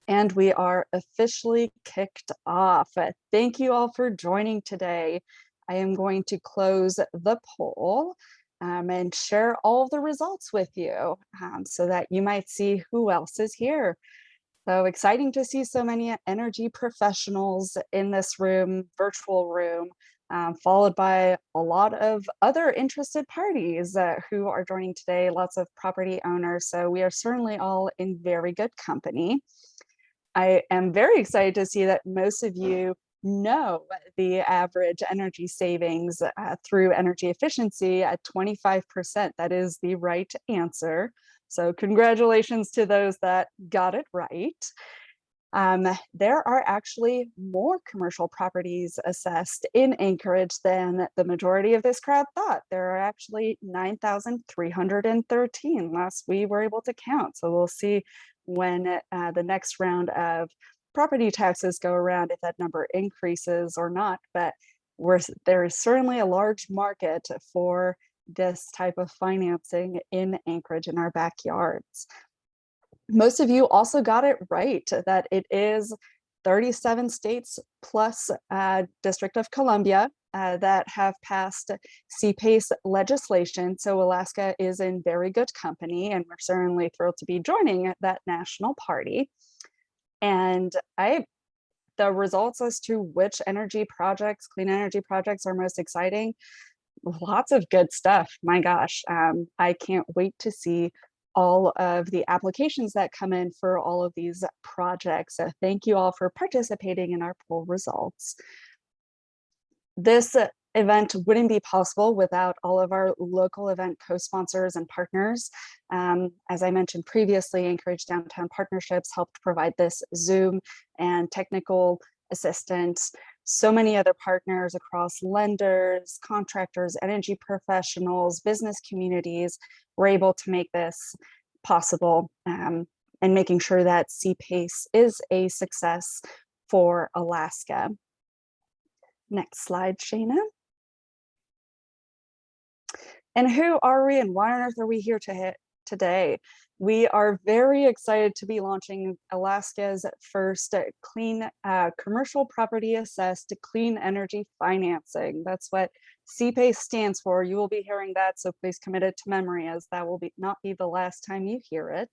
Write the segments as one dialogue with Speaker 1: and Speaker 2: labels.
Speaker 1: And we are officially kicked off. Thank you all for joining today. I am going to close the poll and share all of the results with you so that you might see who else is here. So exciting to see so many energy professionals in this room, virtual room, followed by a lot of other interested parties who are joining today, lots of property owners. So we are certainly all in very good company. I am very excited to see that most of you know the average energy savings through energy efficiency at 25%. That is the right answer. So congratulations to those that got it right. There are actually more commercial properties assessed in Anchorage than the majority of this crowd thought. There are actually 9,313 last we were able to count. So we'll see when the next round of property taxes go around if that number increases or not. But there is certainly a large market for this type of financing in Anchorage in our backyards. Most of you also got it right that it is 37 states plus District of Columbia that have passed CPACE legislation. So Alaska is in very good company, and we're certainly thrilled to be joining that national party. And the results as to which energy projects, clean energy projects, are most exciting, lots of good stuff. My gosh, I can't wait to see all of the applications that come in for all of these projects. So thank you all for participating in our poll results. This event wouldn't be possible without all of our local event co-sponsors and partners. As I mentioned previously, Anchorage Downtown Partnerships helped provide this Zoom and technical assistance. So many other partners across lenders, contractors, energy professionals, business communities were able to make this possible, and making sure that CPACE is a success for Alaska. Next slide, Shaina. And who are we and why on earth are we here today? We are very excited to be launching Alaska's first clean commercial property assessed clean energy financing. That's what CPACE stands for. You will be hearing that, so please commit it to memory, as that will not be the last time you hear it.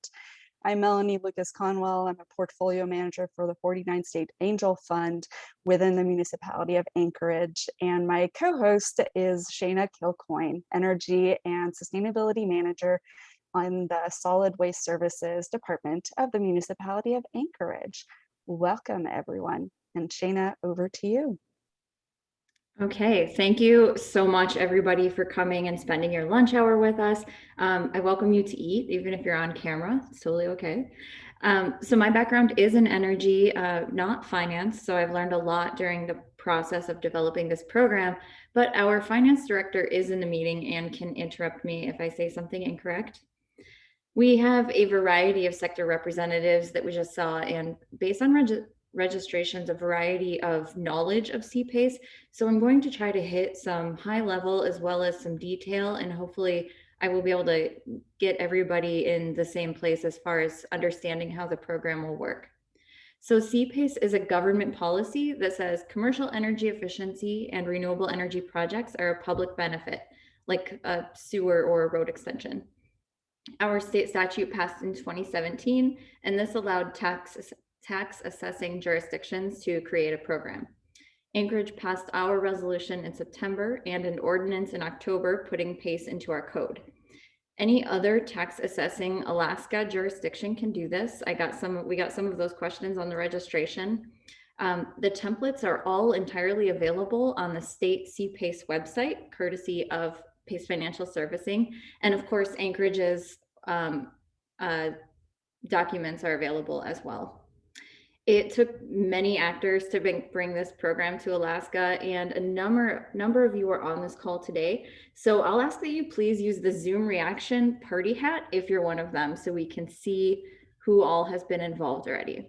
Speaker 1: I'm Melanie Lucas-Conwell. I'm a portfolio manager for the 49 State Angel Fund within the Municipality of Anchorage. And my co-host is Shaina Kilcoyne, Energy and Sustainability Manager on the Solid Waste Services Department of the Municipality of Anchorage. Welcome, everyone. And Shaina, over to you.
Speaker 2: Okay, thank you so much, everybody, for coming and spending your lunch hour with us. I welcome you to eat, even if you're on camera. It's totally okay. So my background is in energy, not finance. So I've learned a lot during the process of developing this program, but our finance director is in the meeting and can interrupt me if I say something incorrect. We have a variety of sector representatives that we just saw, and based on registrations, a variety of knowledge of CPACE. So I'm going to try to hit some high level as well as some detail, and hopefully I will be able to get everybody in the same place as far as understanding how the program will work. So CPACE is a government policy that says commercial energy efficiency and renewable energy projects are a public benefit, like a sewer or a road extension. Our state statute passed in 2017, and this allowed tax assessing jurisdictions to create a program. Anchorage passed our resolution in September and an ordinance in October, putting PACE into our code. Any other tax assessing Alaska jurisdiction can do this. We got some of those questions on the registration. The templates are all entirely available on the state CPACE website, courtesy of PACE Financial Servicing. And of course, Anchorage's documents are available as well. It took many actors to bring this program to Alaska, and a number of you are on this call today. So I'll ask that you please use the Zoom reaction party hat if you're one of them, so we can see who all has been involved already.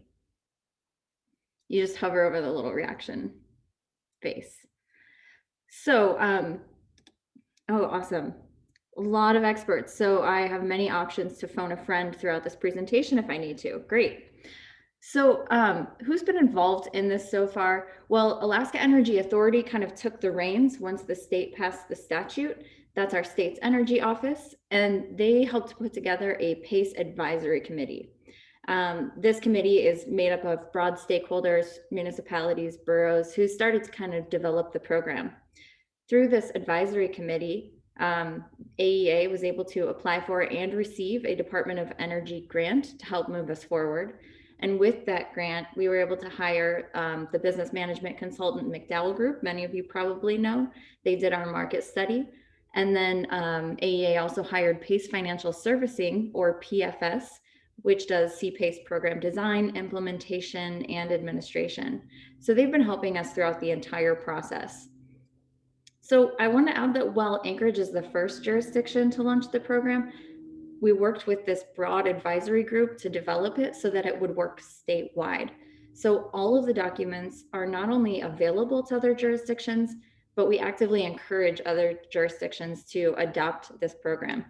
Speaker 2: You just hover over the little reaction face. So, oh, awesome. A lot of experts. So I have many options to phone a friend throughout this presentation if I need to. Great. So, who's been involved in this so far? Well, Alaska Energy Authority kind of took the reins once the state passed the statute. That's our state's energy office, and they helped put together a PACE advisory committee. This committee is made up of broad stakeholders, municipalities, boroughs, who started to kind of develop the program. Through this advisory committee, AEA was able to apply for and receive a Department of Energy grant to help move us forward. And with that grant, we were able to hire the business management consultant McDowell Group. Many of you probably know. They did our market study. And then AEA also hired Pace Financial Servicing, or PFS, which does CPACE program design, implementation, and administration. So they've been helping us throughout the entire process. So I want to add that while Anchorage is the first jurisdiction to launch the program, we worked with this broad advisory group to develop it so that it would work statewide. So all of the documents are not only available to other jurisdictions, but we actively encourage other jurisdictions to adopt this program.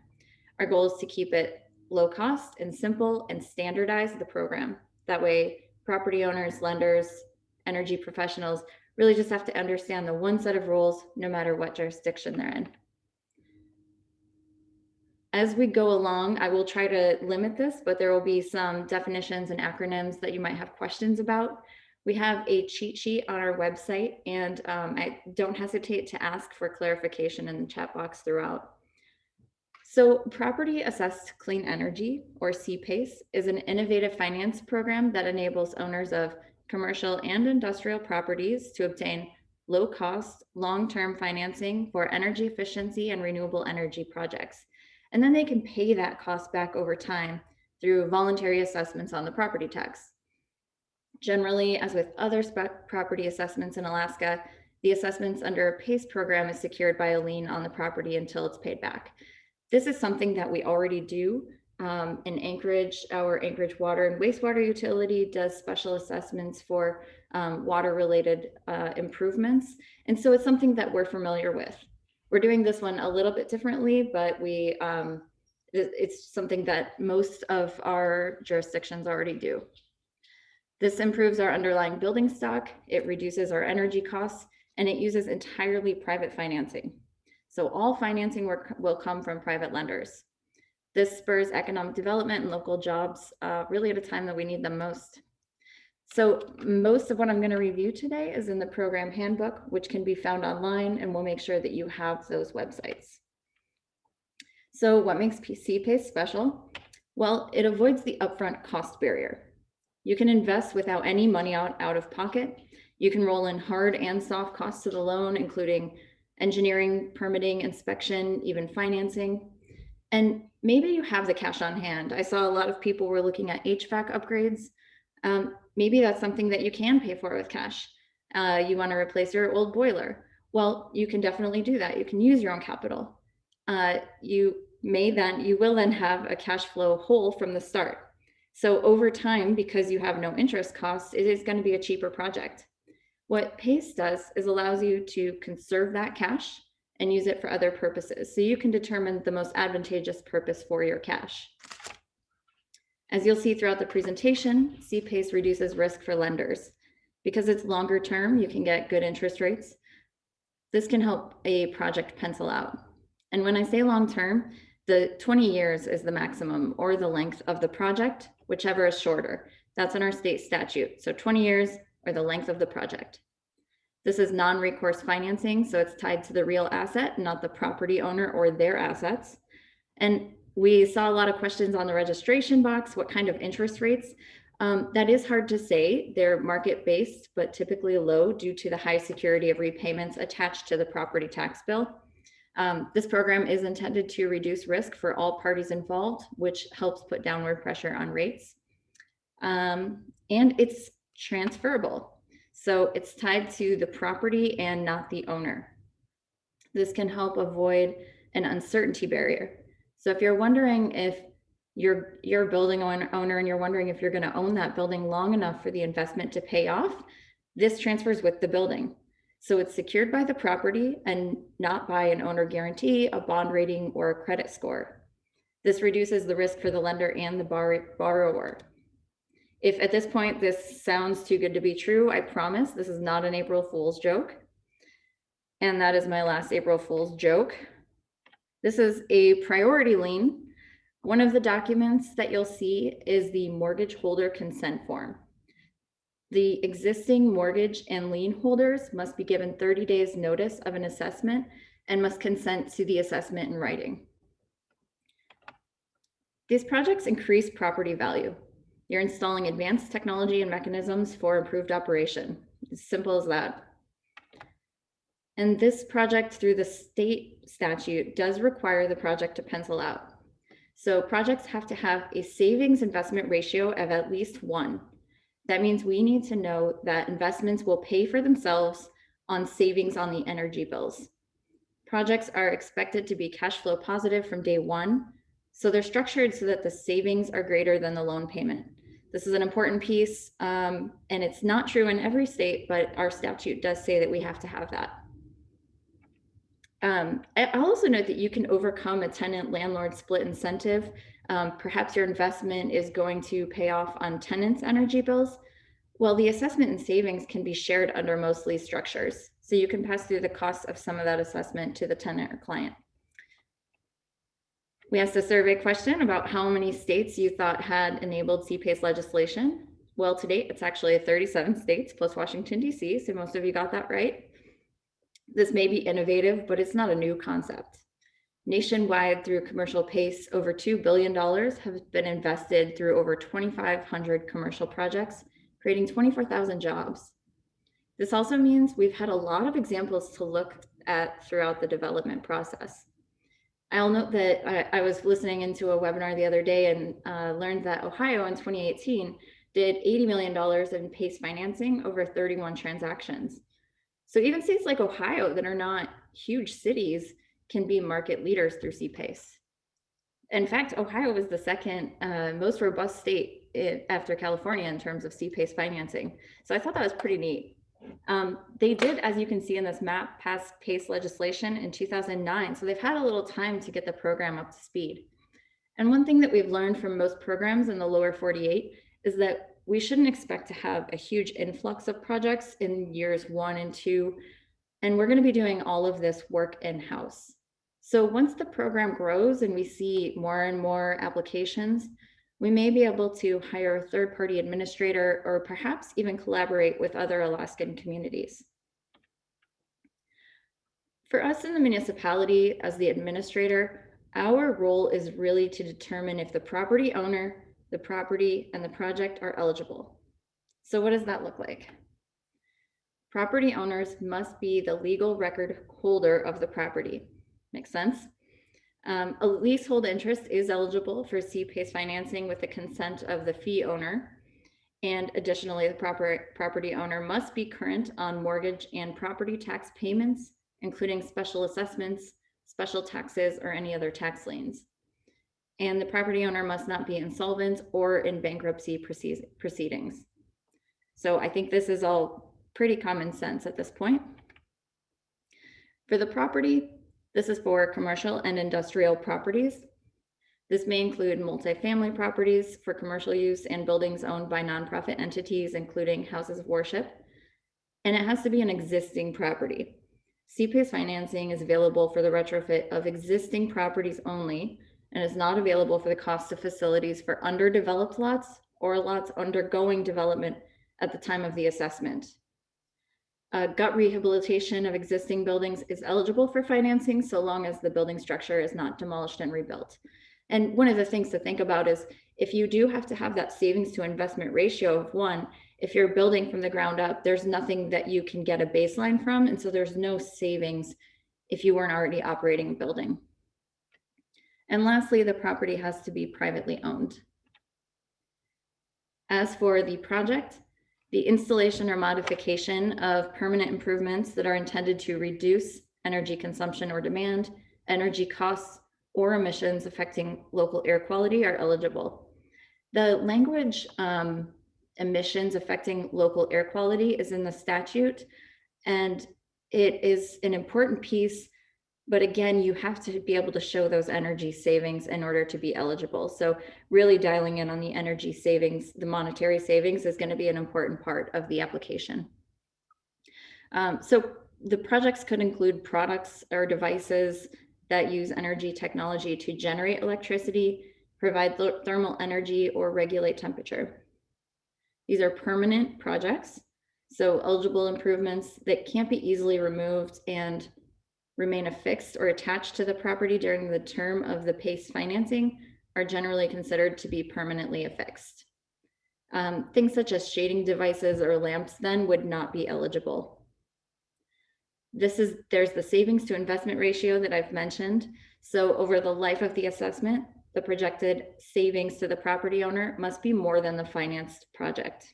Speaker 2: Our goal is to keep it low cost and simple and standardize the program. That way, property owners, lenders, energy professionals really just have to understand the one set of rules no matter what jurisdiction they're in. As we go along, I will try to limit this, but there will be some definitions and acronyms that you might have questions about. We have a cheat sheet on our website, and I don't hesitate to ask for clarification in the chat box throughout. So Property Assessed Clean Energy, or CPACE, is an innovative finance program that enables owners of commercial and industrial properties to obtain low-cost, long-term financing for energy efficiency and renewable energy projects. And then they can pay that cost back over time through voluntary assessments on the property tax. Generally, as with other property assessments in Alaska, the assessments under a PACE program is secured by a lien on the property until it's paid back. This is something that we already do. In Anchorage, our Anchorage Water and Wastewater Utility does special assessments for water-related improvements. And so it's something that we're familiar with. We're doing this one a little bit differently, but it's something that most of our jurisdictions already do. This improves our underlying building stock, it reduces our energy costs, and it uses entirely private financing. So all financing will come from private lenders. This spurs economic development and local jobs really at a time that we need them most. So most of what I'm going to review today is in the program handbook, which can be found online, and we'll make sure that you have those websites. So what makes CPACE special? Well, it avoids the upfront cost barrier. You can invest without any money out of pocket. You can roll in hard and soft costs to the loan, including engineering, permitting, inspection, even financing. And maybe you have the cash on hand. I saw a lot of people were looking at HVAC upgrades. Maybe that's something that you can pay for with cash. You want to replace your old boiler. Well, you can definitely do that. You can use your own capital. You will then have a cash flow hole from the start. So over time, because you have no interest costs, it is going to be a cheaper project. What PACE does is allows you to conserve that cash and use it for other purposes. So you can determine the most advantageous purpose for your cash. As you'll see throughout the presentation, CPACE reduces risk for lenders. Because it's longer term, you can get good interest rates. This can help a project pencil out. And when I say long term, the 20 years is the maximum, or the length of the project, whichever is shorter. That's in our state statute. So 20 years or the length of the project. This is non-recourse financing, so it's tied to the real asset, not the property owner or their assets. And we saw a lot of questions on the registration box, what kind of interest rates? That is hard to say. They're market-based, but typically low due to the high security of repayments attached to the property tax bill. This program is intended to reduce risk for all parties involved, which helps put downward pressure on rates. And it's transferable. So it's tied to the property and not the owner. This can help avoid an uncertainty barrier. So if you're wondering if you're a building owner and you're wondering if you're going to own that building long enough for the investment to pay off, this transfers with the building. So it's secured by the property and not by an owner guarantee, a bond rating, or a credit score. This reduces the risk for the lender and the borrower. If at this point this sounds too good to be true, I promise this is not an April Fool's joke. And that is my last April Fool's joke. This is a priority lien. One of the documents that you'll see is the mortgage holder consent form. The existing mortgage and lien holders must be given 30 days notice of an assessment and must consent to the assessment in writing. These projects increase property value. You're installing advanced technology and mechanisms for improved operation. As simple as that. And this project, through the state statute, does require the project to pencil out. So projects have to have a savings investment ratio of at least 1. That means we need to know that investments will pay for themselves on savings on the energy bills. Projects are expected to be cash flow positive from day 1. So they're structured so that the savings are greater than the loan payment. This is an important piece, and it's not true in every state, but our statute does say that we have to have that. I'll also note that you can overcome a tenant-landlord split incentive. Perhaps your investment is going to pay off on tenants' energy bills. Well, the assessment and savings can be shared under most lease structures. So you can pass through the cost of some of that assessment to the tenant or client. We asked a survey question about how many states you thought had enabled CPACE legislation. Well, to date, it's actually 37 states plus Washington, D.C., so most of you got that right. This may be innovative, but it's not a new concept. Nationwide, through commercial PACE, over $2 billion have been invested through over 2,500 commercial projects, creating 24,000 jobs. This also means we've had a lot of examples to look at throughout the development process. I'll note that I was listening into a webinar the other day and learned that Ohio in 2018 did $80 million in PACE financing over 31 transactions. So even states like Ohio that are not huge cities can be market leaders through CPACE. In fact, Ohio was the second most robust state after California in terms of CPACE financing. So I thought that was pretty neat. They did, as you can see in this map, pass PACE legislation in 2009. So they've had a little time to get the program up to speed. And one thing that we've learned from most programs in the lower 48 is that we shouldn't expect to have a huge influx of projects in years 1 and 2. And we're going to be doing all of this work in-house. So once the program grows and we see more and more applications, we may be able to hire a third-party administrator or perhaps even collaborate with other Alaskan communities. For us in the municipality as the administrator, our role is really to determine if the property owner, the property, and the project are eligible. So what does that look like? Property owners must be the legal record holder of the property. Makes sense? A leasehold interest is eligible for CPACE financing with the consent of the fee owner. And additionally, the property owner must be current on mortgage and property tax payments, including special assessments, special taxes, or any other tax liens. And the property owner must not be insolvent or in bankruptcy proceedings. So I think this is all pretty common sense at this point. For the property, this is for commercial and industrial properties. This may include multifamily properties for commercial use and buildings owned by nonprofit entities, including houses of worship. And it has to be an existing property. CPACE financing is available for the retrofit of existing properties only, and is not available for the cost of facilities for underdeveloped lots or lots undergoing development at the time of the assessment. Gut rehabilitation of existing buildings is eligible for financing so long as the building structure is not demolished and rebuilt. And one of the things to think about is if you do have to have that savings to investment ratio of 1, if you're building from the ground up, there's nothing that you can get a baseline from. And so there's no savings if you weren't already operating a building. And lastly, the property has to be privately owned. As for the project, the installation or modification of permanent improvements that are intended to reduce energy consumption or demand, energy costs, or emissions affecting local air quality are eligible. The language emissions affecting local air quality is in the statute, and it is an important piece But again, you have to be able to show those energy savings in order to be eligible. So really dialing in on the energy savings, the monetary savings is going to be an important part of the application. So the projects could include products or devices that use energy technology to generate electricity, provide thermal energy, or regulate temperature. These are permanent projects, so eligible improvements that can't be easily removed and remain affixed or attached to the property during the term of the PACE financing are generally considered to be permanently affixed. Things such as shading devices or lamps then would not be eligible. There's the savings to investment ratio that I've mentioned. So over the life of the assessment, the projected savings to the property owner must be more than the financed project.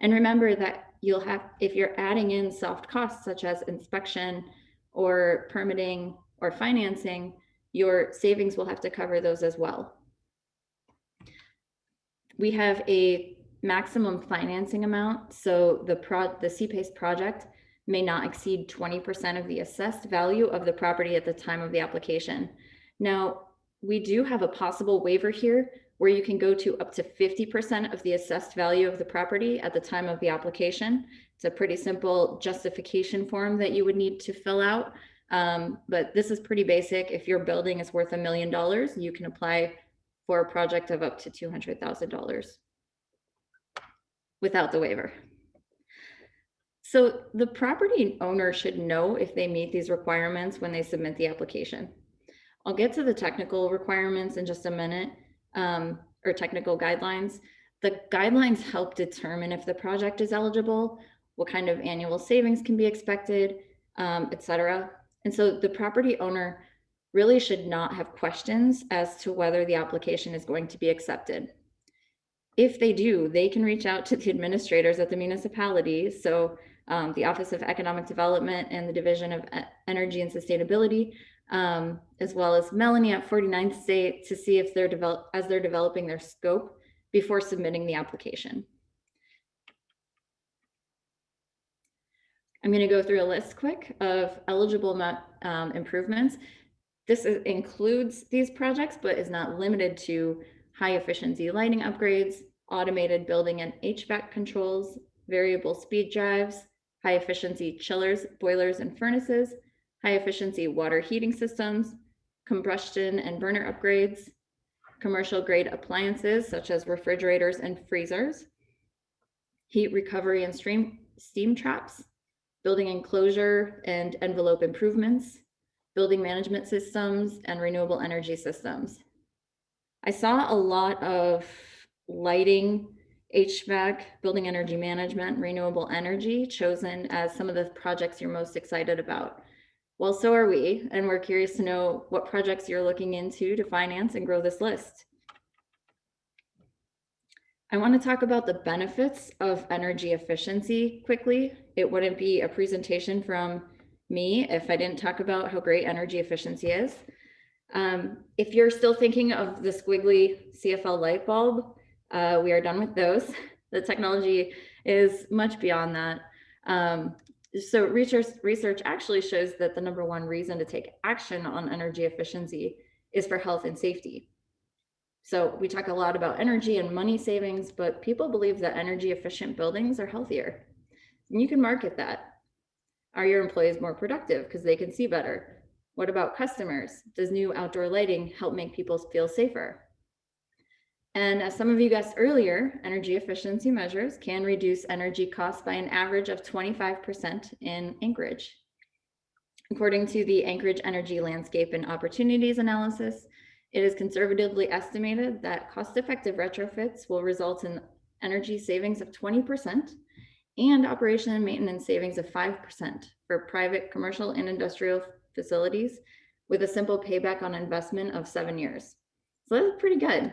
Speaker 2: And remember that if you're adding in soft costs such as inspection or permitting or financing, your savings will have to cover those as well. We have a maximum financing amount. So the CPACE project may not exceed 20% of the assessed value of the property at the time of the application. Now, we do have a possible waiver here where you can go to up to 50% of the assessed value of the property at the time of the application. It's a pretty simple justification form that you would need to fill out. But this is pretty basic. If your building is worth $1 million, you can apply for a project of up to $200,000 without the waiver. So the property owner should know if they meet these requirements when they submit the application. I'll get to the technical requirements in just a minute, or technical guidelines. The guidelines help determine if the project is eligible, what kind of annual savings can be expected, etc. And so the property owner really should not have questions as to whether the application is going to be accepted. If they do, they can reach out to the administrators at the municipality. So the Office of Economic Development and the Division of Energy and Sustainability, as well as Melanie at 49th State, to see if they're developing their scope before submitting the application. I'm going to go through a list quick of eligible improvements. This includes these projects, but is not limited to high efficiency lighting upgrades, automated building and HVAC controls, variable speed drives, high efficiency chillers, boilers, and furnaces, high efficiency water heating systems, combustion and burner upgrades, commercial grade appliances such as refrigerators and freezers, heat recovery and steam traps, building enclosure and envelope improvements, building management systems, and renewable energy systems. I saw a lot of lighting, HVAC, building energy management, renewable energy chosen as some of the projects you're most excited about. Well, so are we, and we're curious to know what projects you're looking into to finance and grow this list. I want to talk about the benefits of energy efficiency quickly. It wouldn't be a presentation from me if I didn't talk about how great energy efficiency is. If you're still thinking of the squiggly CFL light bulb, we are done with those. The technology is much beyond that. So research actually shows that the #1 reason to take action on energy efficiency is for health and safety. So we talk a lot about energy and money savings, but people believe that energy efficient buildings are healthier. And you can market that. Are your employees more productive because they can see better? What about customers? Does new outdoor lighting help make people feel safer? And as some of you guessed earlier, energy efficiency measures can reduce energy costs by an average of 25% in Anchorage. According to the Anchorage Energy Landscape and Opportunities Analysis, it is conservatively estimated that cost-effective retrofits will result in energy savings of 20% and operation and maintenance savings of 5% for private, commercial, and industrial facilities with a simple payback on investment of 7 years. So that's pretty good.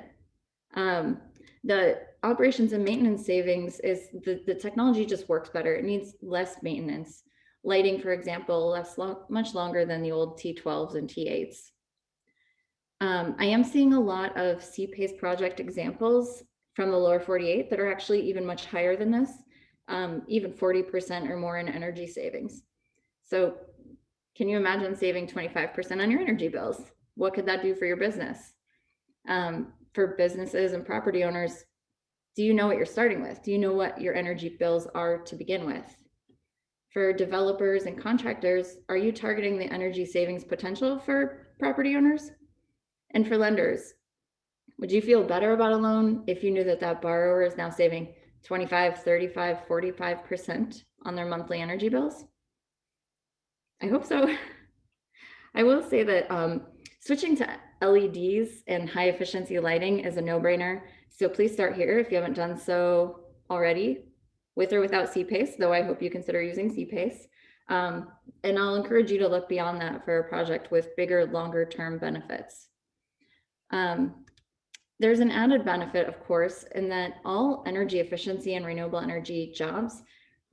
Speaker 2: The operations and maintenance savings is the technology just works better. It needs less maintenance. Lighting, for example, much longer than the old T12s and T8s. I am seeing a lot of CPACE project examples from the lower 48 that are actually even much higher than this, even 40% or more in energy savings. So Can you imagine saving 25% on your energy bills? What could that do for your business? For businesses and property owners, do you know what you're starting with? Do you know what your energy bills are to begin with? For developers and contractors, are you targeting the energy savings potential for property owners? And for lenders, would you feel better about a loan if you knew that that borrower is now saving 25, 35, 45% on their monthly energy bills? I hope so. I will say that switching to LEDs and high efficiency lighting is a no-brainer. So please start here if you haven't done so already, with or without CPACE, though I hope you consider using CPACE. And I'll encourage you to look beyond that for a project with bigger, longer term benefits. There's an added benefit, of course, in that all energy efficiency and renewable energy jobs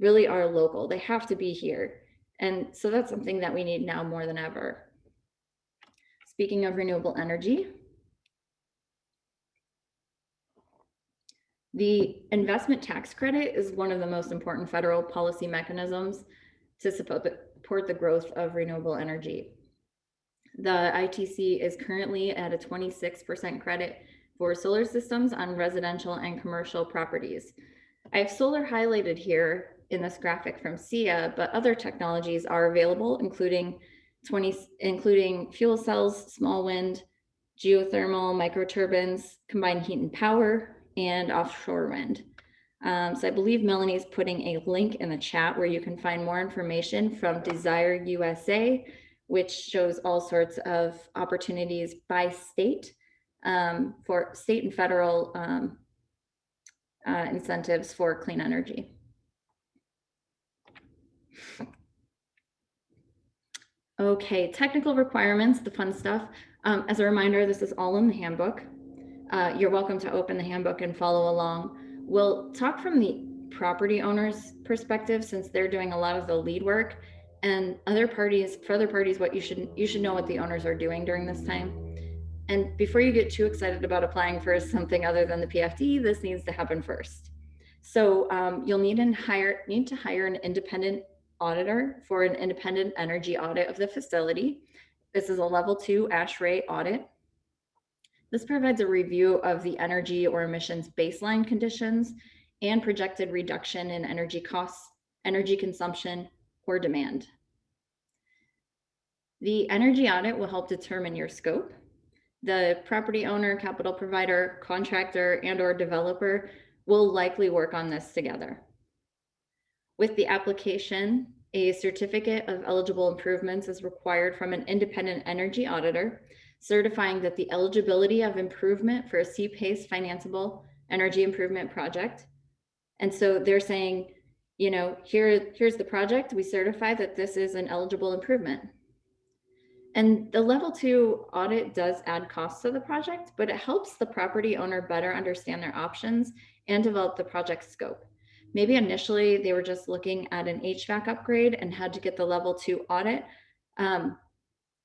Speaker 2: really are local. They have to be here. And so that's something that we need now more than ever. Speaking of renewable energy, the investment tax credit is one of the most important federal policy mechanisms to support the growth of renewable energy. The ITC is currently at a 26% credit for solar systems on residential and commercial properties. I have solar highlighted here in this graphic from SIA, but other technologies are available, including fuel cells, small wind, geothermal, microturbines, combined heat and power, and offshore wind. So I believe Melanie is putting a link in the chat where you can find more information from Desire USA, which shows all sorts of opportunities by state for state and federal incentives for clean energy. Okay, technical requirements, the fun stuff. As a reminder, this is all in the handbook. You're welcome to open the handbook and follow along. We'll talk from the property owner's perspective, since they're doing a lot of the lead work, and for other parties, what you should know what the owners are doing during this time. And before you get too excited about applying for something other than the PFD, this needs to happen first. So you'll need to hire an independent auditor for an independent energy audit of the facility. This is a level 2 ASHRAE audit. This provides a review of the energy or emissions baseline conditions and projected reduction in energy costs, energy consumption, or demand. The energy audit will help determine your scope. The property owner, capital provider, contractor, and/or developer will likely work on this together. With the application, a certificate of eligible improvements is required from an independent energy auditor, certifying that the eligibility of improvement for a CPACE financeable energy improvement project. And so they're saying, you know, here's the project. We certify that this is an eligible improvement. And the level 2 audit does add costs to the project, but it helps the property owner better understand their options and develop the project scope. Maybe initially they were just looking at an HVAC upgrade and had to get the level 2 audit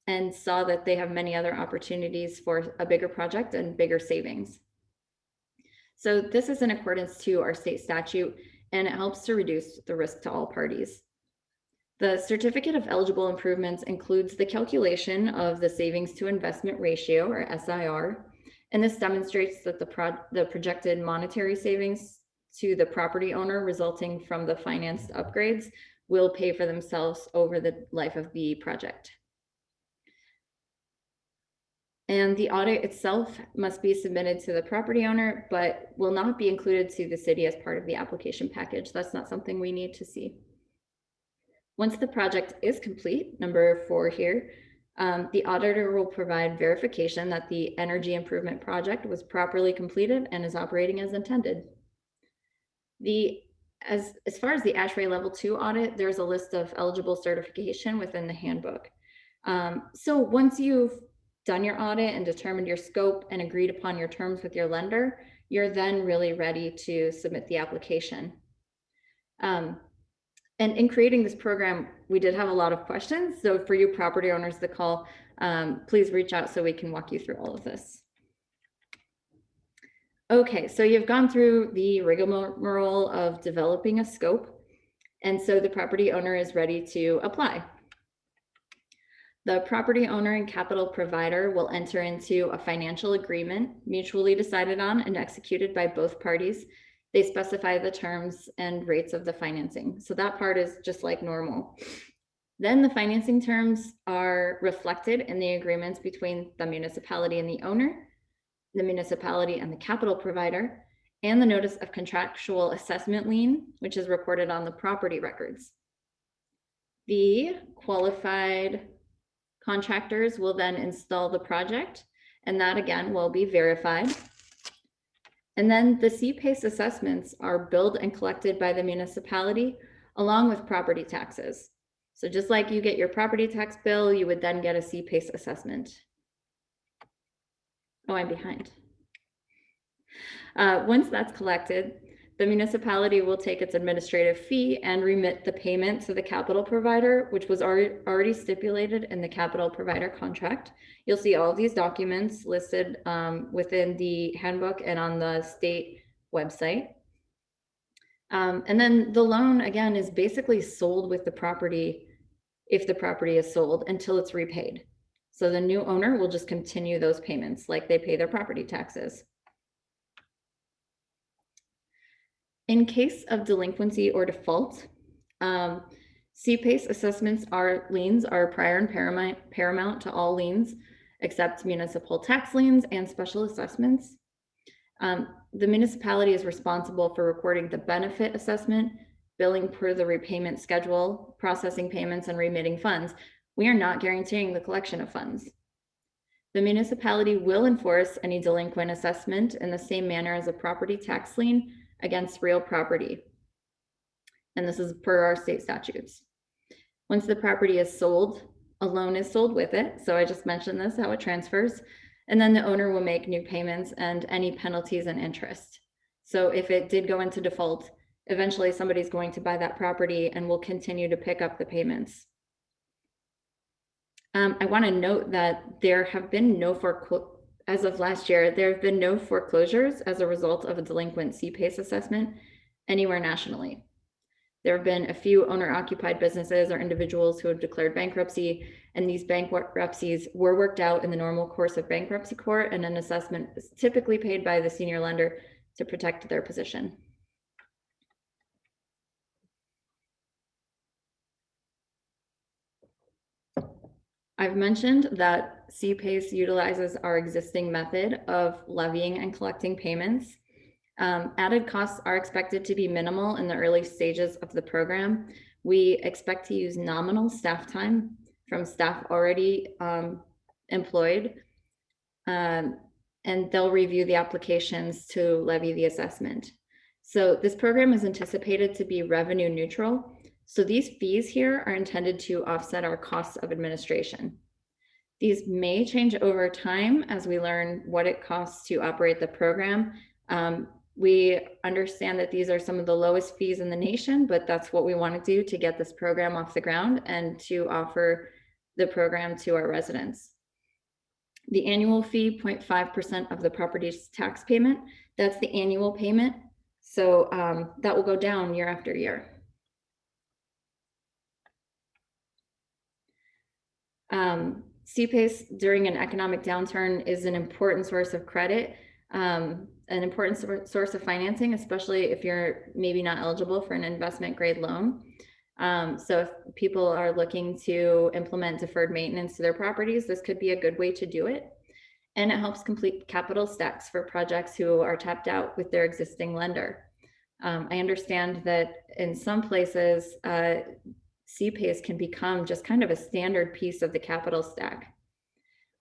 Speaker 2: and saw that they have many other opportunities for a bigger project and bigger savings. So this is in accordance to our state statute, and it helps to reduce the risk to all parties. The certificate of eligible improvements includes the calculation of the savings to investment ratio, or SIR, and this demonstrates that the projected monetary savings to the property owner resulting from the financed upgrades will pay for themselves over the life of the project. And the audit itself must be submitted to the property owner, but will not be included to the city as part of the application package. That's not something we need to see. Once the project is complete, number 4 here, the auditor will provide verification that the energy improvement project was properly completed and is operating as intended. As far as the ASHRAE level 2 audit, there's a list of eligible certification within the handbook. So once you've done your audit and determined your scope and agreed upon your terms with your lender, you're then really ready to submit the application. And in creating this program, we did have a lot of questions. So for you property owners that call, please reach out so we can walk you through all of this. Okay, so you've gone through the rigmarole of developing a scope. And so the property owner is ready to apply. The property owner and capital provider will enter into a financial agreement mutually decided on and executed by both parties. They specify the terms and rates of the financing. So that part is just like normal. Then the financing terms are reflected in the agreements between the municipality and the owner, the municipality and the capital provider, and the notice of contractual assessment lien, which is recorded on the property records. The qualified contractors will then install the project, and that again will be verified. And then the CPACE assessments are billed and collected by the municipality along with property taxes. So just like you get your property tax bill, you would then get a CPACE assessment. Oh, I'm behind. Once that's collected, the municipality will take its administrative fee and remit the payment to the capital provider, which was already stipulated in the capital provider contract. You'll see all of these documents listed within the handbook and on the state website. And then the loan, again, is basically sold with the property if the property is sold until it's repaid. So the new owner will just continue those payments like they pay their property taxes. In case of delinquency or default, CPACE assessments are liens are prior and paramount to all liens except municipal tax liens and special assessments. The municipality is responsible for recording the benefit assessment, billing per the repayment schedule, processing payments, and remitting funds. We are not guaranteeing the collection of funds. The municipality will enforce any delinquent assessment in the same manner as a property tax lien against real property. And this is per our state statutes. Once the property is sold, a loan is sold with it. So I just mentioned this, how it transfers. And then the owner will make new payments and any penalties and interest. So if it did go into default, eventually somebody's going to buy that property and will continue to pick up the payments. I want to note that there have been as of last year, there have been no foreclosures as a result of a delinquent CPACE assessment anywhere nationally. There have been a few owner-occupied businesses or individuals who have declared bankruptcy, and these bankruptcies were worked out in the normal course of bankruptcy court, and an assessment is typically paid by the senior lender to protect their position. I've mentioned that CPACE utilizes our existing method of levying and collecting payments. Added costs are expected to be minimal in the early stages of the program. We expect to use nominal staff time from staff already employed, and they'll review the applications to levy the assessment. So this program is anticipated to be revenue neutral. So these fees here are intended to offset our costs of administration. These may change over time as we learn what it costs to operate the program. We understand that these are some of the lowest fees in the nation, but that's what we want to do to get this program off the ground and to offer the program to our residents. The annual fee, 0.5% of the property's tax payment, that's the annual payment. So that will go down year after year. CPACE during an economic downturn is an important source of credit, an important source of financing, especially if you're maybe not eligible for an investment grade loan. So if people are looking to implement deferred maintenance to their properties, this could be a good way to do it. And it helps complete capital stacks for projects who are tapped out with their existing lender. I understand that in some places, CPACE can become just kind of a standard piece of the capital stack.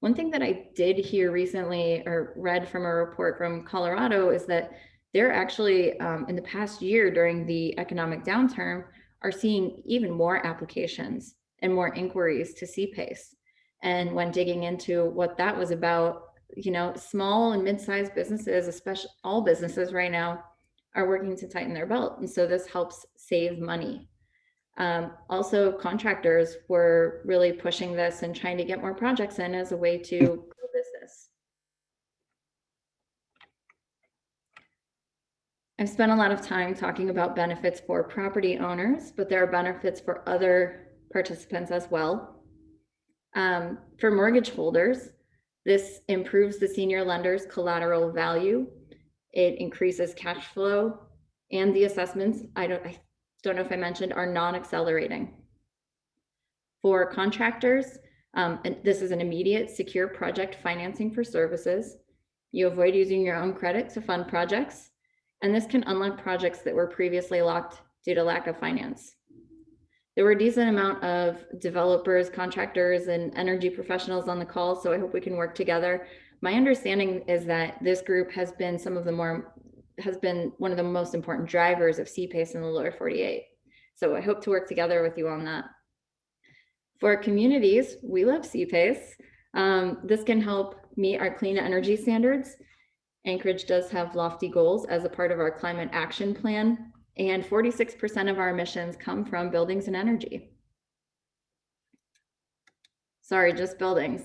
Speaker 2: One thing that I did hear recently or read from a report from Colorado is that they're actually in the past year during the economic downturn are seeing even more applications and more inquiries to CPACE. And when digging into what that was about, you know, small and mid-sized businesses, especially all businesses right now, are working to tighten their belt. And so this helps save money. Also, contractors were really pushing this and trying to get more projects in as a way to grow business. I've spent a lot of time talking about benefits for property owners, but there are benefits for other participants as well. For mortgage holders, this improves the senior lender's collateral value. It increases cash flow, and the assessments, I don't know if I mentioned, are non-accelerating. For contractors, and this is an immediate secure project financing for services. You avoid using your own credit to fund projects, and this can unlock projects that were previously locked due to lack of finance. There were a decent amount of developers, contractors, and energy professionals on the call, so I hope we can work together. My understanding is that this group has been one of the most important drivers of CPACE in the lower 48. So I hope to work together with you on that. For communities, we love CPACE. This can help meet our clean energy standards. Anchorage does have lofty goals as a part of our climate action plan, and 46% of our emissions come from buildings and energy. Sorry, just buildings.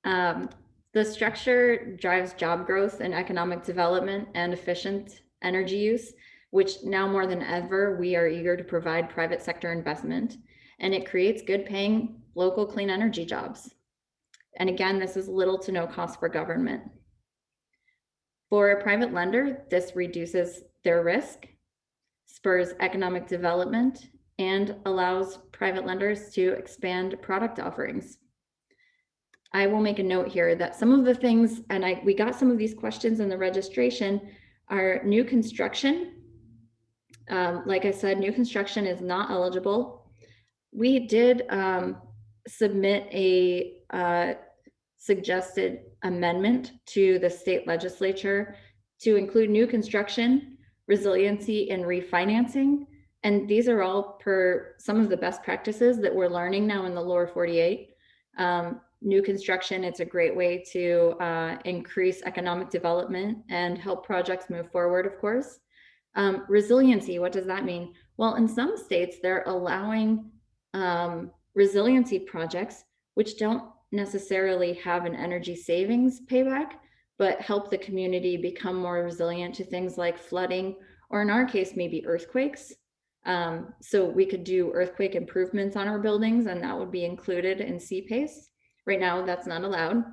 Speaker 2: The structure drives job growth and economic development and efficient energy use, which now more than ever, we are eager to provide private sector investment, and it creates good paying local clean energy jobs. And again, this is little to no cost for government. For a private lender, this reduces their risk, spurs economic development, and allows private lenders to expand product offerings. I will make a note here that some of the things, and we got some of these questions in the registration, are new construction. Like I said, new construction is not eligible. We did submit a suggested amendment to the state legislature to include new construction, resiliency, and refinancing. And these are all per some of the best practices that we're learning now in the lower 48. New construction, it's a great way to increase economic development and help projects move forward, of course. Resiliency, what does that mean? Well, in some states, they're allowing resiliency projects, which don't necessarily have an energy savings payback, but help the community become more resilient to things like flooding, or in our case, maybe earthquakes. So we could do earthquake improvements on our buildings, and that would be included in CPACE. Right now, that's not allowed.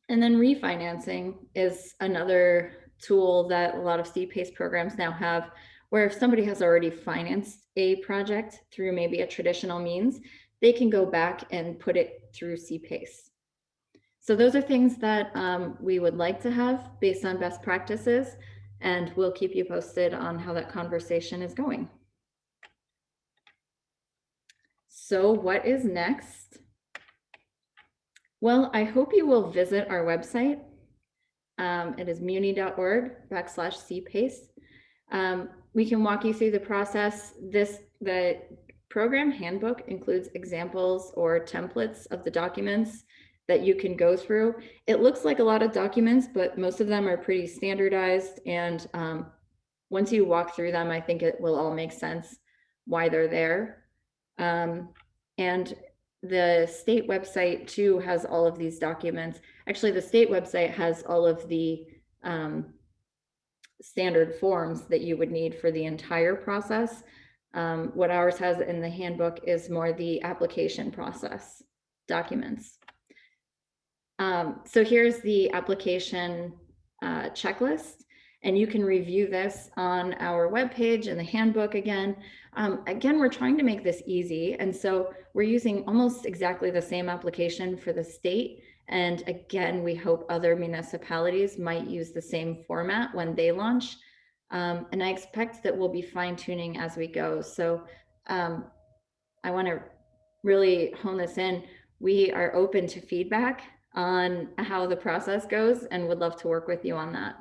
Speaker 2: And then refinancing is another tool that a lot of CPACE programs now have, where if somebody has already financed a project through maybe a traditional means, they can go back and put it through CPACE. So those are things that we would like to have based on best practices, and we'll keep you posted on how that conversation is going. So what is next? Well, I hope you will visit our website. It is muni.org/CPACE. We can walk you through the process. The program handbook includes examples or templates of the documents that you can go through. It looks like a lot of documents, but most of them are pretty standardized. And once you walk through them, I think it will all make sense why they're there. And the state website too has all of these documents. Actually, the state website has all of the standard forms that you would need for the entire process. What ours has in the handbook is more the application process documents. So here's the application checklist, and you can review this on our webpage and the handbook again. Again, we're trying to make this easy, and so we're using almost exactly the same application for the state. And again, we hope other municipalities might use the same format when they launch. And I expect that we'll be fine-tuning as we go. So I want to really hone this in. We are open to feedback on how the process goes and would love to work with you on that.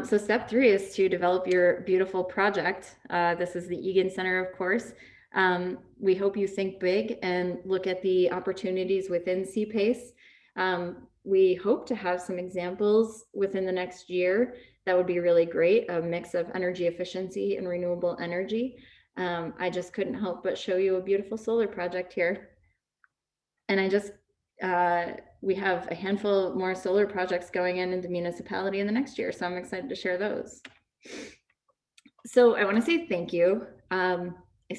Speaker 2: So step 3 is to develop your beautiful project. This is the Egan Center, of course. We hope you think big and look at the opportunities within CPACE. We hope to have some examples within the next year. That would be really great, a mix of energy efficiency and renewable energy. I just couldn't help but show you a beautiful solar project here. And we have a handful more solar projects going in the municipality in the next year, so I'm excited to share those. So I want to say thank you. I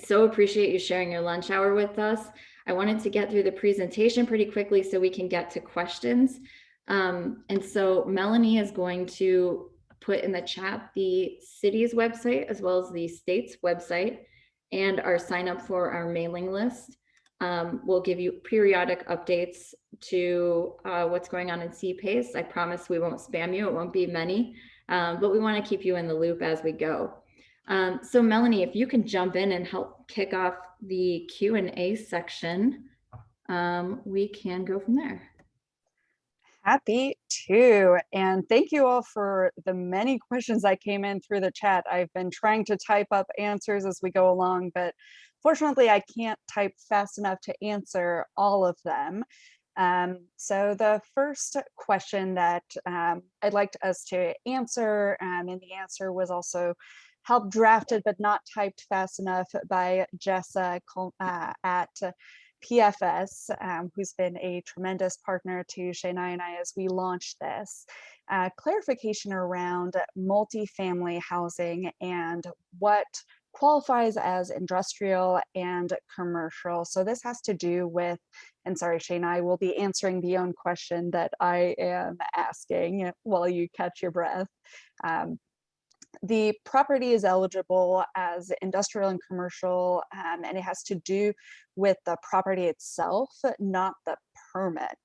Speaker 2: so appreciate you sharing your lunch hour with us. I wanted to get through the presentation pretty quickly so we can get to questions. And so Melanie is going to put in the chat the city's website as well as the state's website and our sign up for our mailing list. We'll give you periodic updates to what's going on in CPACE. I promise we won't spam you. It won't be many, but we want to keep you in the loop as we go. So Melanie, if you can jump in and help kick off the Q&A section, we can go from there.
Speaker 1: Happy to. And thank you all for the many questions that came in through the chat. I've been trying to type up answers as we go along, but fortunately I can't type fast enough to answer all of them. So the first question that I'd like us to answer, and the answer was also help drafted but not typed fast enough by Jessa at PFS, who's been a tremendous partner to Shaina and I as we launched this. Clarification around multifamily housing and what qualifies as industrial and commercial. So this has to do with, and sorry, Shaina, I will be answering the own question that I am asking while you catch your breath. The property is eligible as industrial and commercial, and it has to do with the property itself, not the permit.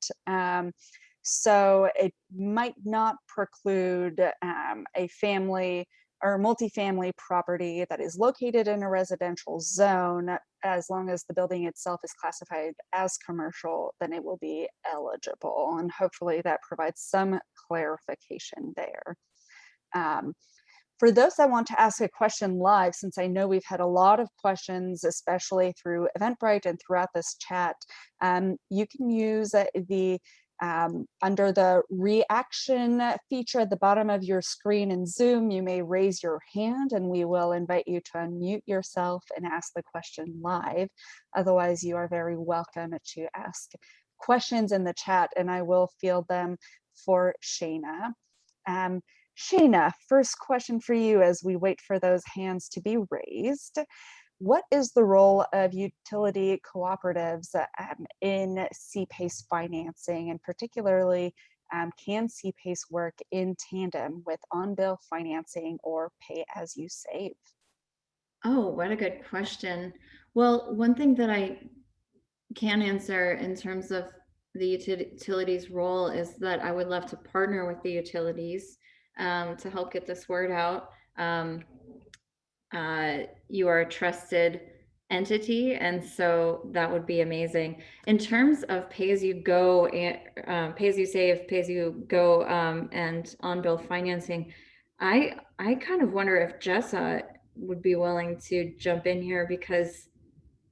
Speaker 1: So it might not preclude a family or multifamily property that is located in a residential zone. As long as the building itself is classified as commercial, then it will be eligible. And hopefully that provides some clarification there. For those that want to ask a question live, since I know we've had a lot of questions, especially through Eventbrite and throughout this chat, you can use the under the reaction feature at the bottom of your screen in Zoom, you may raise your hand and we will invite you to unmute yourself and ask the question live. Otherwise, you are very welcome to ask questions in the chat and I will field them for Shaina. Shaina, first question for you as we wait for those hands to be raised. What is the role of utility cooperatives in CPACE financing, and particularly can CPACE work in tandem with on-bill financing or pay-as-you-save?
Speaker 2: Oh, what a good question. Well, one thing that I can answer in terms of the utilities role is that I would love to partner with the utilities to help get this word out. You are a trusted entity, and so that would be amazing. In terms of pay-as-you-go, pay-as-you-save, pay-as-you-go, and on-bill financing, I kind of wonder if Jessa would be willing to jump in here because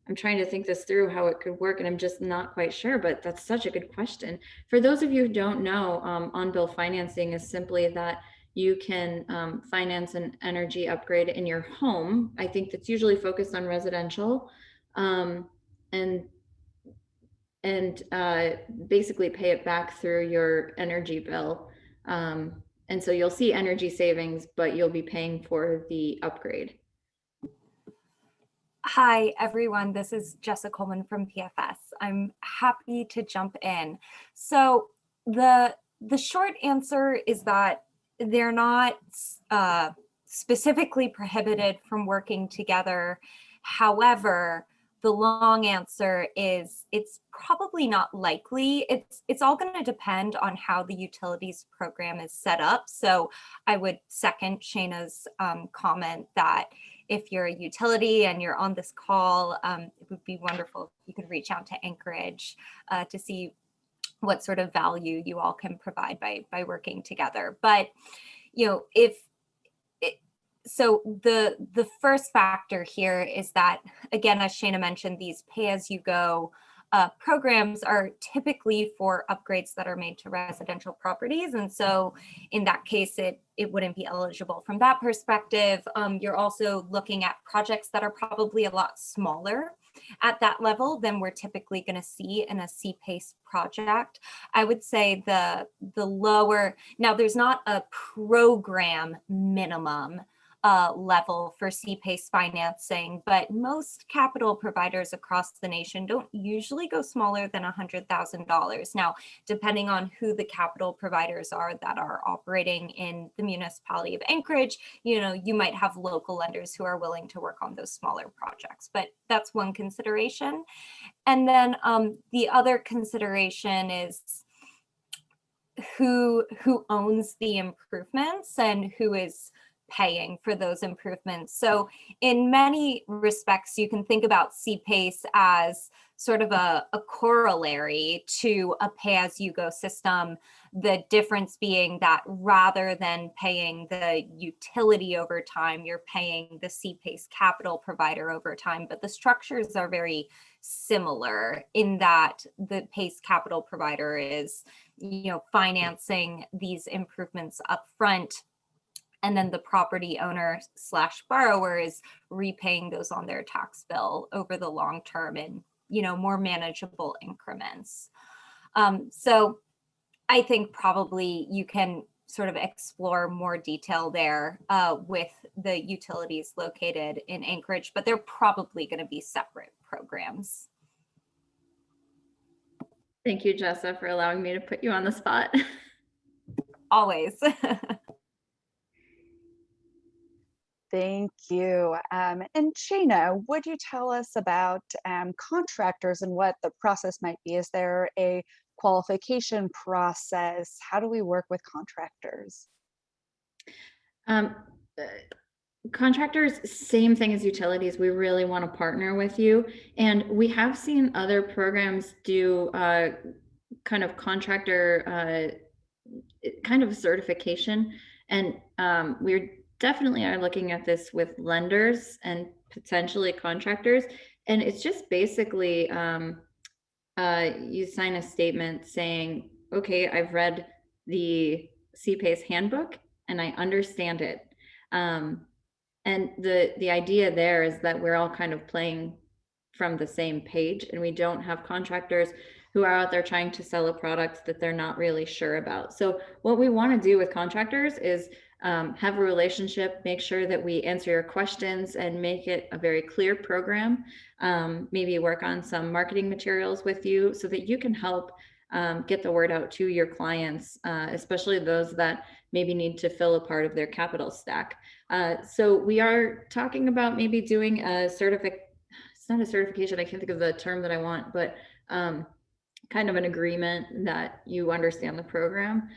Speaker 2: I'm trying to think this through how it could work, and I'm just not quite sure, but that's such a good question. For those of you who don't know, on-bill financing is simply that you can finance an energy upgrade in your home. I think that's usually focused on residential, and basically pay it back through your energy bill. And so you'll see energy savings, but you'll be paying for the upgrade.
Speaker 3: Hi, everyone. This is Jessa Coleman from PFS. I'm happy to jump in. So the short answer is that they're not specifically prohibited from working together. However, the long answer is it's probably not likely. It's all going to depend on how the utilities program is set up. So I would second Shaina's comment that if you're a utility and you're on this call, it would be wonderful if you could reach out to Anchorage to see what sort of value you all can provide by working together. But, you know, so the first factor here is that, again, as Shaina mentioned, these pay-as-you-go programs are typically for upgrades that are made to residential properties. And so in that case, it wouldn't be eligible from that perspective. You're also looking at projects that are probably a lot smaller at that level than we're typically going to see in a CPACE project. I would say the lower, now there's not a program minimum level for CPACE financing, but most capital providers across the nation don't usually go smaller than $100,000. Now, depending on who the capital providers are that are operating in the Municipality of Anchorage, you might have local lenders who are willing to work on those smaller projects, but that's one consideration. And then the other consideration is who owns the improvements and who is paying for those improvements. So in many respects, you can think about CPACE as sort of a corollary to a pay-as-you-go system. The difference being that rather than paying the utility over time, you're paying the CPACE capital provider over time, but the structures are very similar in that the PACE capital provider is, financing these improvements up front, and then the property owner / borrower is repaying those on their tax bill over the long term in, more manageable increments. So I think probably you can sort of explore more detail there with the utilities located in Anchorage, but they're probably going to be separate programs.
Speaker 2: Thank you, Jessa, for allowing me to put you on the spot.
Speaker 3: Always.
Speaker 1: Thank you. And Shaina, would you tell us about contractors and what the process might be? Is there a qualification process? How do we work with contractors?
Speaker 2: Contractors, same thing as utilities. We really want to partner with you. And we have seen other programs do kind of contractor kind of certification. And we're definitely are looking at this with lenders and potentially contractors. And it's just basically you sign a statement saying, okay, I've read the CPACE handbook and I understand it. And the idea there is that we're all kind of playing from the same page, and we don't have contractors who are out there trying to sell a product that they're not really sure about. So what we want to do with contractors is have a relationship, make sure that we answer your questions and make it a very clear program. Maybe work on some marketing materials with you so that you can help get the word out to your clients, especially those that maybe need to fill a part of their capital stack. So we are talking about maybe doing a it's not a certification, I can't think of the term that I want, but kind of an agreement that you understand the program.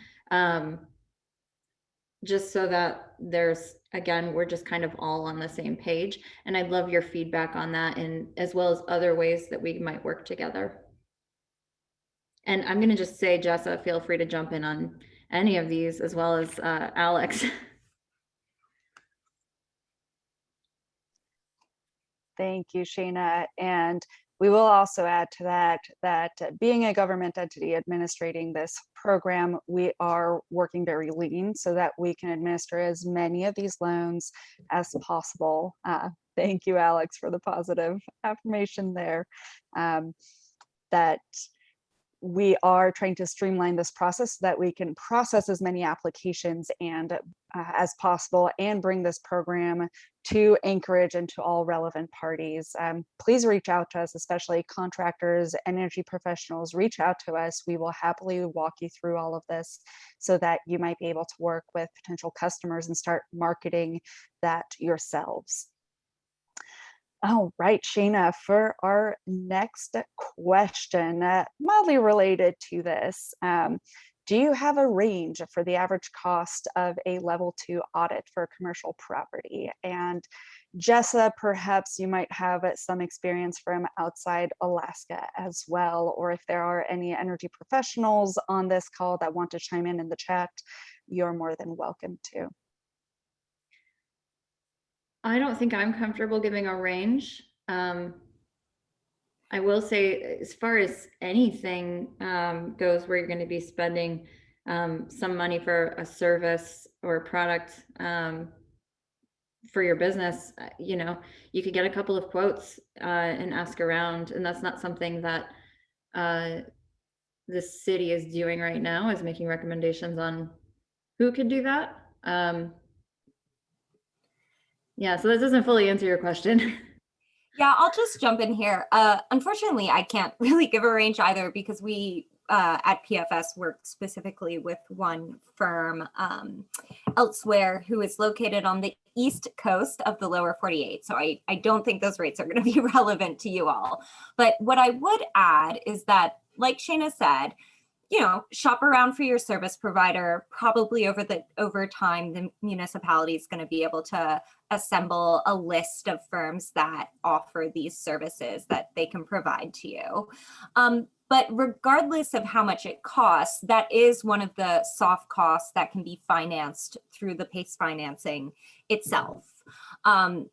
Speaker 2: Just so that we're just kind of all on the same page. And I'd love your feedback on that, and as well as other ways that we might work together. And I'm going to just say, Jessa, feel free to jump in on any of these, as well as Alex.
Speaker 1: Thank you, Shaina. And we will also add to that being a government entity administrating this program, we are working very lean so that we can administer as many of these loans as possible. Thank you, Alex, for the positive affirmation there. That we are trying to streamline this process so that we can process as many applications and as possible and bring this program to Anchorage and to all relevant parties. Please reach out to us, especially contractors, energy professionals, reach out to us. We will happily walk you through all of this so that you might be able to work with potential customers and start marketing that yourselves. All right, Shaina, for our next question, mildly related to this, do you have a range for the average cost of a level 2 audit for a commercial property? And Jessa, perhaps you might have some experience from outside Alaska as well, or if there are any energy professionals on this call that want to chime in the chat, you're more than welcome to.
Speaker 2: I don't think I'm comfortable giving a range. I will say, as far as anything goes where you're going to be spending some money for a service or a product for your business, you could get a couple of quotes and ask around. And that's not something that the city is doing right now, is making recommendations on who could do that. Yeah, so this doesn't fully answer your question.
Speaker 3: Yeah, I'll just jump in here. Unfortunately, I can't really give a range either because we at PFS work specifically with one firm elsewhere who is located on the east coast of the lower 48. So I don't think those rates are going to be relevant to you all. But what I would add is that, like Shaina said, shop around for your service provider. Probably over time, the municipality is going to be able to assemble a list of firms that offer these services that they can provide to you. But regardless of how much it costs, that is one of the soft costs that can be financed through the PACE financing itself. And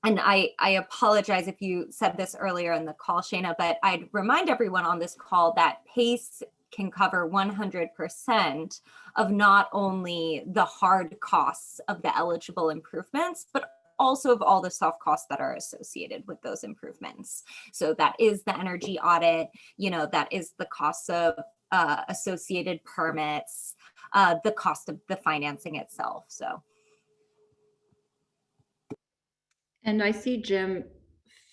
Speaker 3: I apologize if you said this earlier in the call, Shaina, but I'd remind everyone on this call that PACE can cover 100% of not only the hard costs of the eligible improvements, but also of all the soft costs that are associated with those improvements. So that is the energy audit, that is the cost of associated permits, the cost of the financing itself. So.
Speaker 2: And I see Jim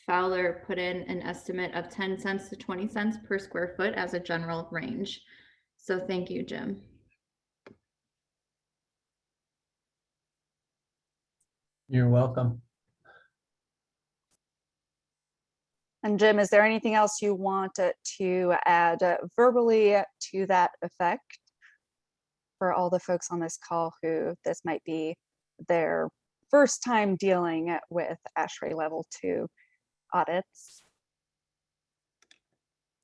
Speaker 2: Fowler put in an estimate of 10 cents to 20 cents per square foot as a general range. So thank you, Jim.
Speaker 4: You're welcome.
Speaker 1: And Jim, is there anything else you want to add verbally to that effect for all the folks on this call who this might be their first time dealing with ASHRAE Level 2 audits?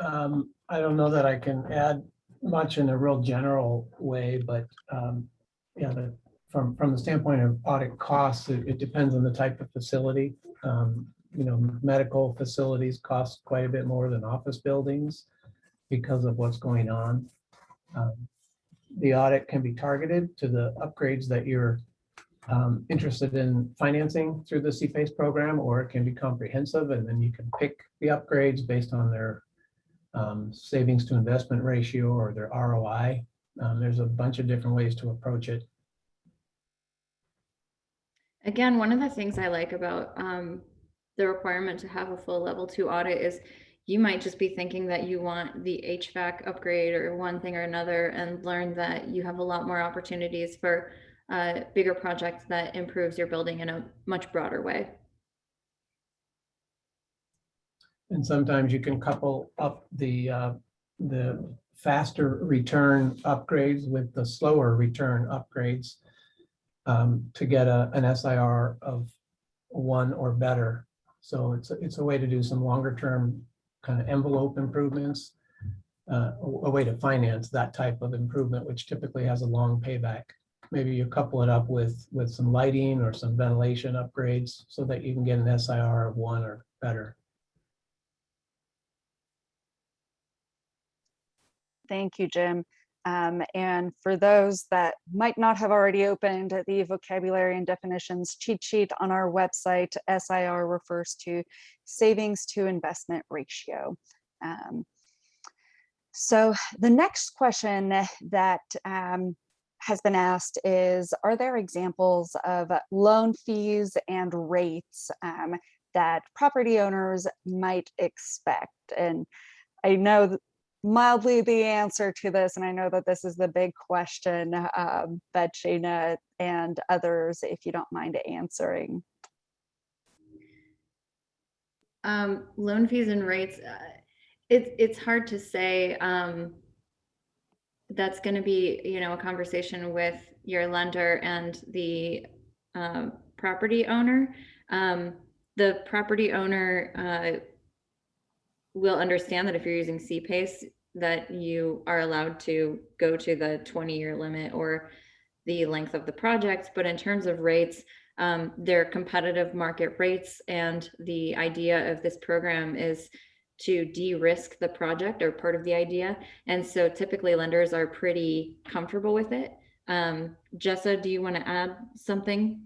Speaker 4: I don't know that I can add much in a real general way, but yeah, from the standpoint of audit costs, it depends on the type of facility. Medical facilities cost quite a bit more than office buildings because of what's going on. The audit can be targeted to the upgrades that you're interested in financing through the CPACE program, or it can be comprehensive, and then you can pick the upgrades based on their savings to investment ratio or their ROI. There's a bunch of different ways to approach it.
Speaker 2: Again, one of the things I like about the requirement to have a full level 2 audit is you might just be thinking that you want the HVAC upgrade or one thing or another, and learn that you have a lot more opportunities for bigger projects that improves your building in a much broader way.
Speaker 4: And sometimes you can couple up the faster return upgrades with the slower return upgrades to get an SIR of 1 or better. So it's a way to do some longer term kind of envelope improvements, a way to finance that type of improvement, which typically has a long payback. Maybe you couple it up with some lighting or some ventilation upgrades so that you can get an SIR of 1 or better.
Speaker 1: Thank you, Jim. And for those that might not have already opened the vocabulary and definitions cheat sheet on our website, SIR refers to savings to investment ratio. So the next question that has been asked is, are there examples of loan fees and rates that property owners might expect? And I know mildly the answer to this, and I know that this is the big question, but Shaina and others, if you don't mind answering.
Speaker 2: Loan fees and rates, it's hard to say. That's going to be, a conversation with your lender and the property owner. The property owner will understand that if you're using CPACE, that you are allowed to go to the 20-year limit or the length of the project. But in terms of rates, they're competitive market rates, and the idea of this program is to de-risk the project, or part of the idea. And so typically lenders are pretty comfortable with it. Jessa, do you want to add something?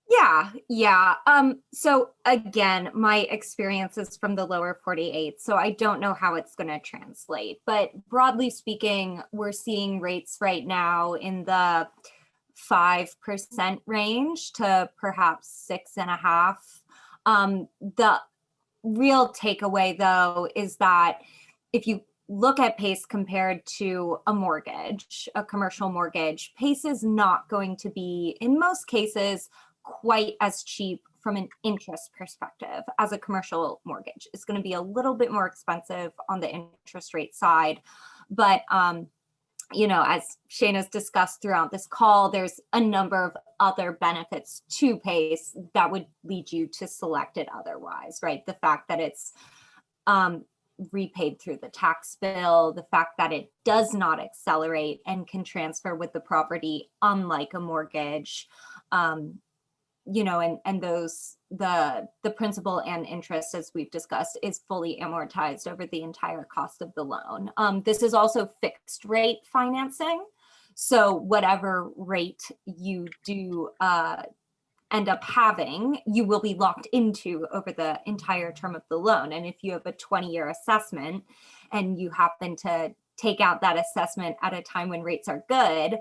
Speaker 3: Yeah. So again, my experience is from the lower 48, so I don't know how it's going to translate. But broadly speaking, we're seeing rates right now in the 5% range to perhaps 6.5%. The real takeaway, though, is that if you look at PACE compared to a mortgage, a commercial mortgage, PACE is not going to be, in most cases, quite as cheap from an interest perspective as a commercial mortgage. It's going to be a little bit more expensive on the interest rate side. But, you know, as Shaina's discussed throughout this call, there's a number of other benefits to PACE that would lead you to select it otherwise, right? The fact that it's repaid through the tax bill, the fact that it does not accelerate and can transfer with the property, unlike a mortgage, you know, and those, the principal and interest, as we've discussed, is fully amortized over the entire cost of the loan. This is also fixed rate financing. So whatever rate you do end up having, you will be locked into over the entire term of the loan. And if you have a 20-year assessment and you happen to take out that assessment at a time when rates are good,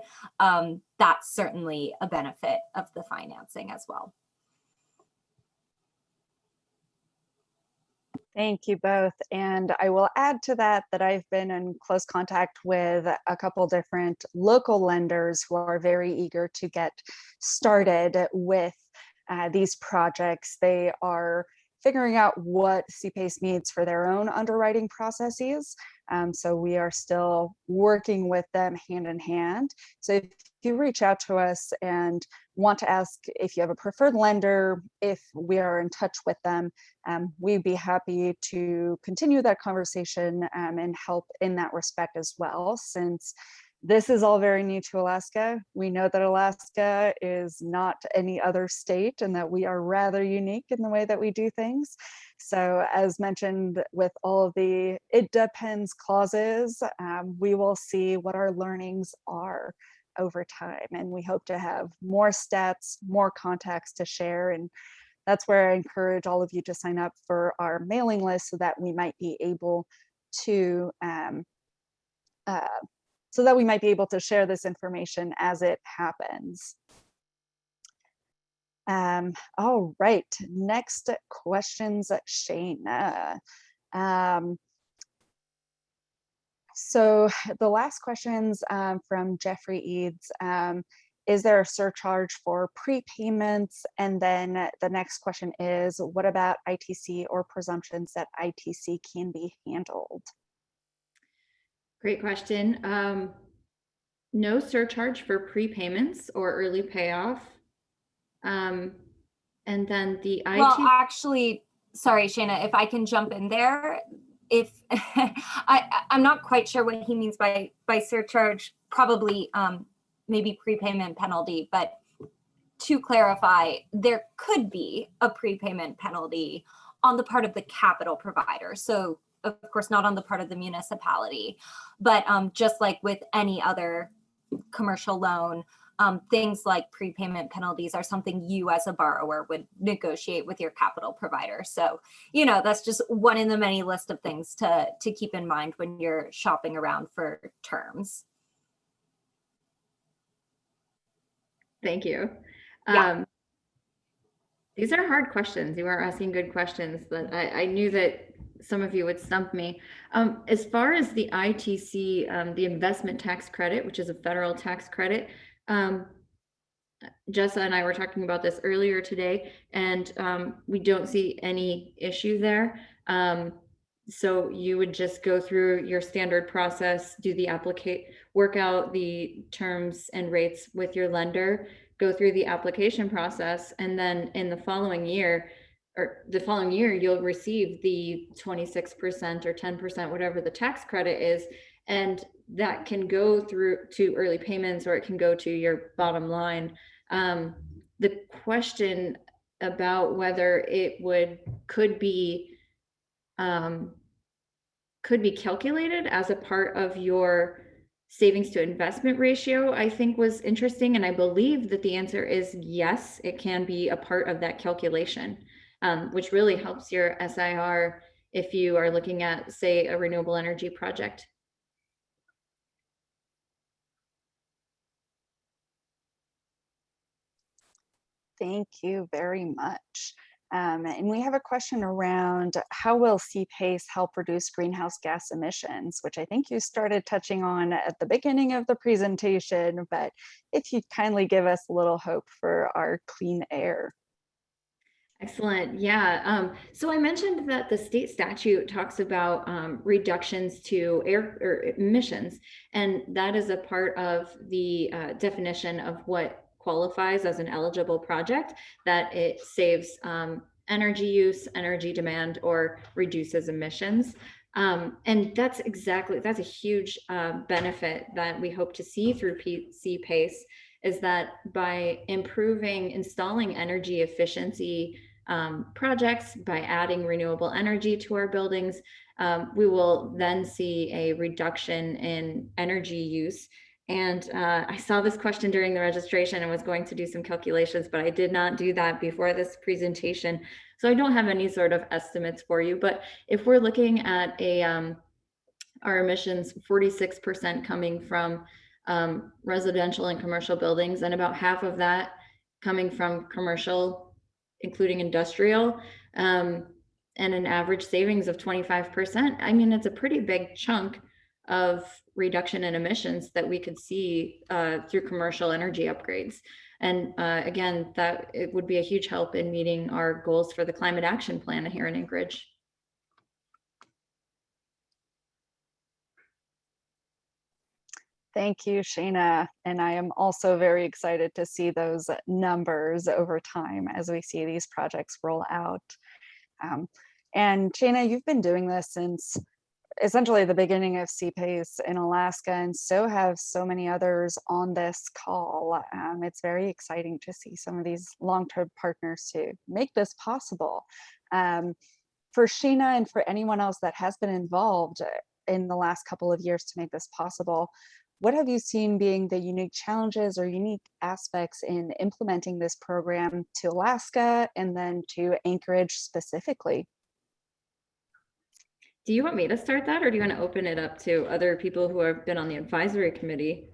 Speaker 3: that's certainly a benefit of the financing as well.
Speaker 1: Thank you both. And I will add to that that I've been in close contact with a couple different local lenders who are very eager to get started with these projects. They are figuring out what CPACE needs for their own underwriting processes. So we are still working with them hand in hand. So if you reach out to us and want to ask if you have a preferred lender, if we are in touch with them, we'd be happy to continue that conversation and help in that respect as well. Since this is all very new to Alaska, we know that Alaska is not any other state and that we are rather unique in the way that we do things. So as mentioned, with all of the "it depends" clauses, we will see what our learnings are over time. And we hope to have more stats, more contacts to share. And that's where I encourage all of you to sign up for our mailing list so that we might be able to share this information as it happens. All right, next questions, Shaina. So the last questions from Jeffrey Eads, is there a surcharge for prepayments? And then the next question is, what about ITC or presumptions that ITC can be handled?
Speaker 2: Great question. No surcharge for prepayments or early payoff. And then the ITC.
Speaker 3: Well, actually, sorry, Shaina, if I can jump in there. If I'm not quite sure what he means by surcharge, probably maybe prepayment penalty, but to clarify, there could be a prepayment penalty on the part of the capital provider. So of course, not on the part of the municipality, but just like with any other commercial loan, things like prepayment penalties are something you as a borrower would negotiate with your capital provider. So, you know, that's just one in the many list of things to keep in mind when you're shopping around for terms.
Speaker 2: Thank you.
Speaker 3: Yeah.
Speaker 2: These are hard questions. You are asking good questions, but I knew that some of you would stump me. As far as the ITC, the investment tax credit, which is a federal tax credit, Jessa and I were talking about this earlier today, and we don't see any issue there. So you would just go through your standard process, do the work out the terms and rates with your lender, go through the application process, and then in the following year, you'll receive the 26% or 10%, whatever the tax credit is, and that can go through to early payments, or it can go to your bottom line. The question about whether it could be calculated as a part of your savings to investment ratio, I think was interesting. And I believe that the answer is yes, it can be a part of that calculation, which really helps your SIR if you are looking at, say, a renewable energy project.
Speaker 1: Thank you very much. And we have a question around how will CPACE help reduce greenhouse gas emissions, which I think you started touching on at the beginning of the presentation, but if you'd kindly give us a little hope for our clean air.
Speaker 2: Excellent. Yeah. So I mentioned that the state statute talks about reductions to air or emissions, and that is a part of the definition of what qualifies as an eligible project, that it saves energy use, energy demand, or reduces emissions. And that's a huge benefit that we hope to see through CPACE, is that by installing energy efficiency projects, by adding renewable energy to our buildings, we will then see a reduction in energy use. And I saw this question during the registration and was going to do some calculations, but I did not do that before this presentation. So I don't have any sort of estimates for you, but if we're looking at our emissions, 46% coming from residential and commercial buildings, and about half of that coming from commercial, including industrial, and an average savings of 25%. I mean, it's a pretty big chunk of reduction in emissions that we could see through commercial energy upgrades. And again, that it would be a huge help in meeting our goals for the climate action plan here in Anchorage.
Speaker 1: Thank you, Shaina. And I am also very excited to see those numbers over time as we see these projects roll out. And Shaina, you've been doing this since essentially the beginning of CPACE in Alaska, and so have so many others on this call. It's very exciting to see some of these long-term partners to make this possible. For Shaina and for anyone else that has been involved in the last couple of years to make this possible, what have you seen being the unique challenges or unique aspects in implementing this program to Alaska and then to Anchorage specifically?
Speaker 2: Do you want me to start that, or do you want to open it up to other people who have been on the advisory committee?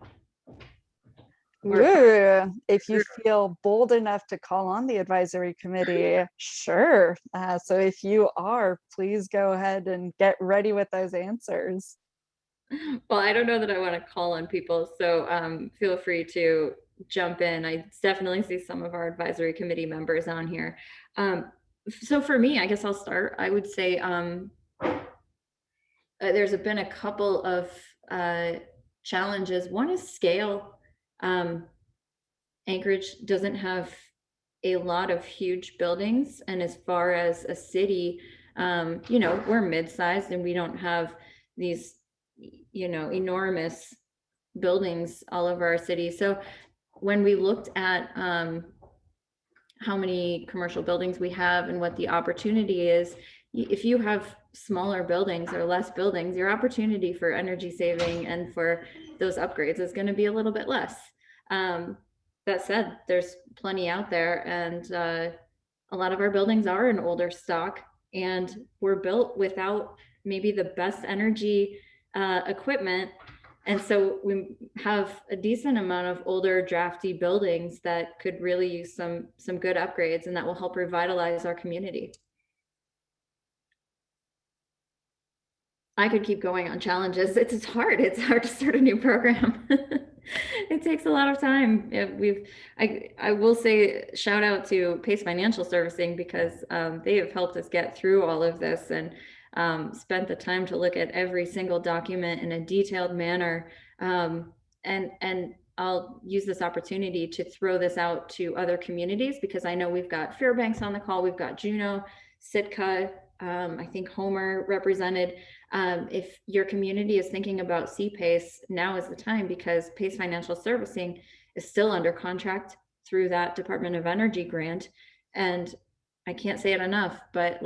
Speaker 1: Ooh, if you feel bold enough to call on the advisory committee, sure. So if you are, please go ahead and get ready with those answers.
Speaker 2: Well, I don't know that I want to call on people, so feel free to jump in. I definitely see some of our advisory committee members on here. So for me, I guess I'll start. I would say there's been a couple of challenges. One is scale. Anchorage doesn't have a lot of huge buildings, and as far as a city, we're mid-sized and we don't have these enormous buildings all over our city. So when we looked at how many commercial buildings we have and what the opportunity is, if you have smaller buildings or less buildings, your opportunity for energy saving and for those upgrades is going to be a little bit less. That said, there's plenty out there, and a lot of our buildings are in older stock and were built without maybe the best energy equipment. And so we have a decent amount of older drafty buildings that could really use some good upgrades, and that will help revitalize our community. I could keep going on challenges. It's hard to start a new program. It takes a lot of time. I will say shout out to Pace Financial Servicing, because they have helped us get through all of this and spent the time to look at every single document in a detailed manner. And I'll use this opportunity to throw this out to other communities, because I know we've got Fairbanks on the call, we've got Juneau, Sitka, I think Homer represented. If your community is thinking about CPACE, now is the time, because Pace Financial Servicing is still under contract through that Department of Energy grant. And I can't say it enough, but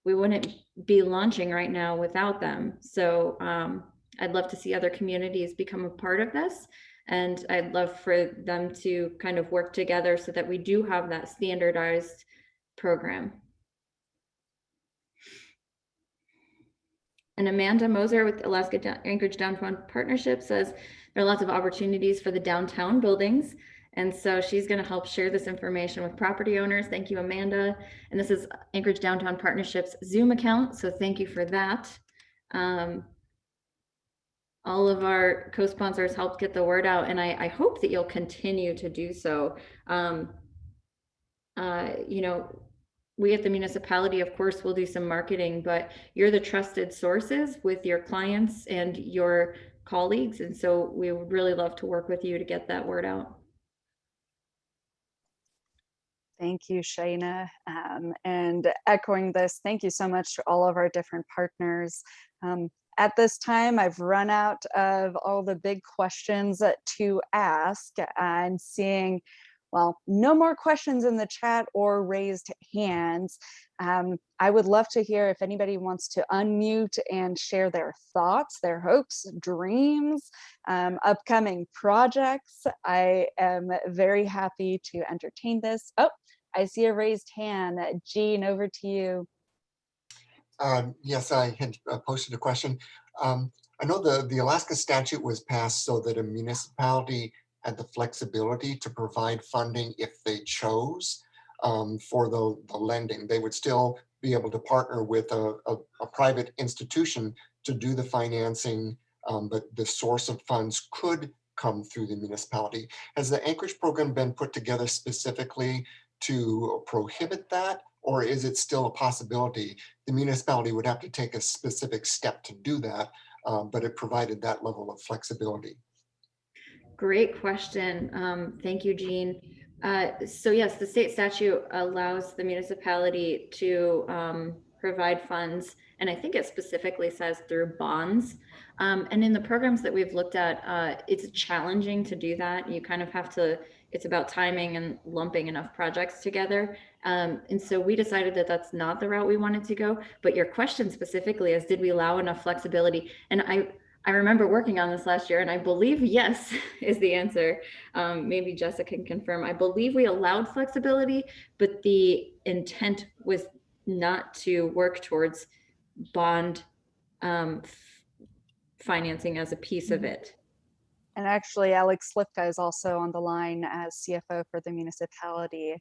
Speaker 2: we wouldn't be launching right now without them. So I'd love to see other communities become a part of this. And I'd love for them to kind of work together so that we do have that standardized program. And Amanda Moser with Alaska Anchorage Downtown Partnership says there are lots of opportunities for the downtown buildings, And so she's going to help share this information with property owners. Thank you, Amanda. And this is Anchorage Downtown Partnership's Zoom account. So thank you for that. All of our co-sponsors helped get the word out, and I hope that you'll continue to do so. You know, we at the municipality, of course, will do some marketing, but you're the trusted sources with your clients and your colleagues. And so we would really love to work with you to get that word out.
Speaker 1: Thank you, Shaina. And echoing this, thank you so much to all of our different partners. At this time, I've run out of all the big questions to ask. I'm seeing, well, no more questions in the chat or raised hands. I would love to hear if anybody wants to unmute and share their thoughts, their hopes, dreams, upcoming projects. I am very happy to entertain this. Oh, I see a raised hand. Jean, over to you.
Speaker 5: Yes, I had posted a question. I know the Alaska statute was passed so that a municipality had the flexibility to provide funding if they chose for the lending. They would still be able to partner with a private institution to do the financing, but the source of funds could come through the municipality. Has the Anchorage program been put together specifically to prohibit that, or is it still a possibility? The municipality would have to take a specific step to do that, but it provided that level of flexibility.
Speaker 2: Great question. Thank you, Jean. So yes, the state statute allows the municipality to provide funds, and I think it specifically says through bonds. And in the programs that we've looked at, it's challenging to do that. You kind of have to, it's about timing and lumping enough projects together. And so we decided that that's not the route we wanted to go. But your question specifically is, did we allow enough flexibility? And I remember working on this last year, and I believe yes is the answer. Maybe Jessica can confirm. I believe we allowed flexibility, but the intent was not to work towards bond financing as a piece of it.
Speaker 1: And actually, Alex Slipka is also on the line as CFO for the municipality.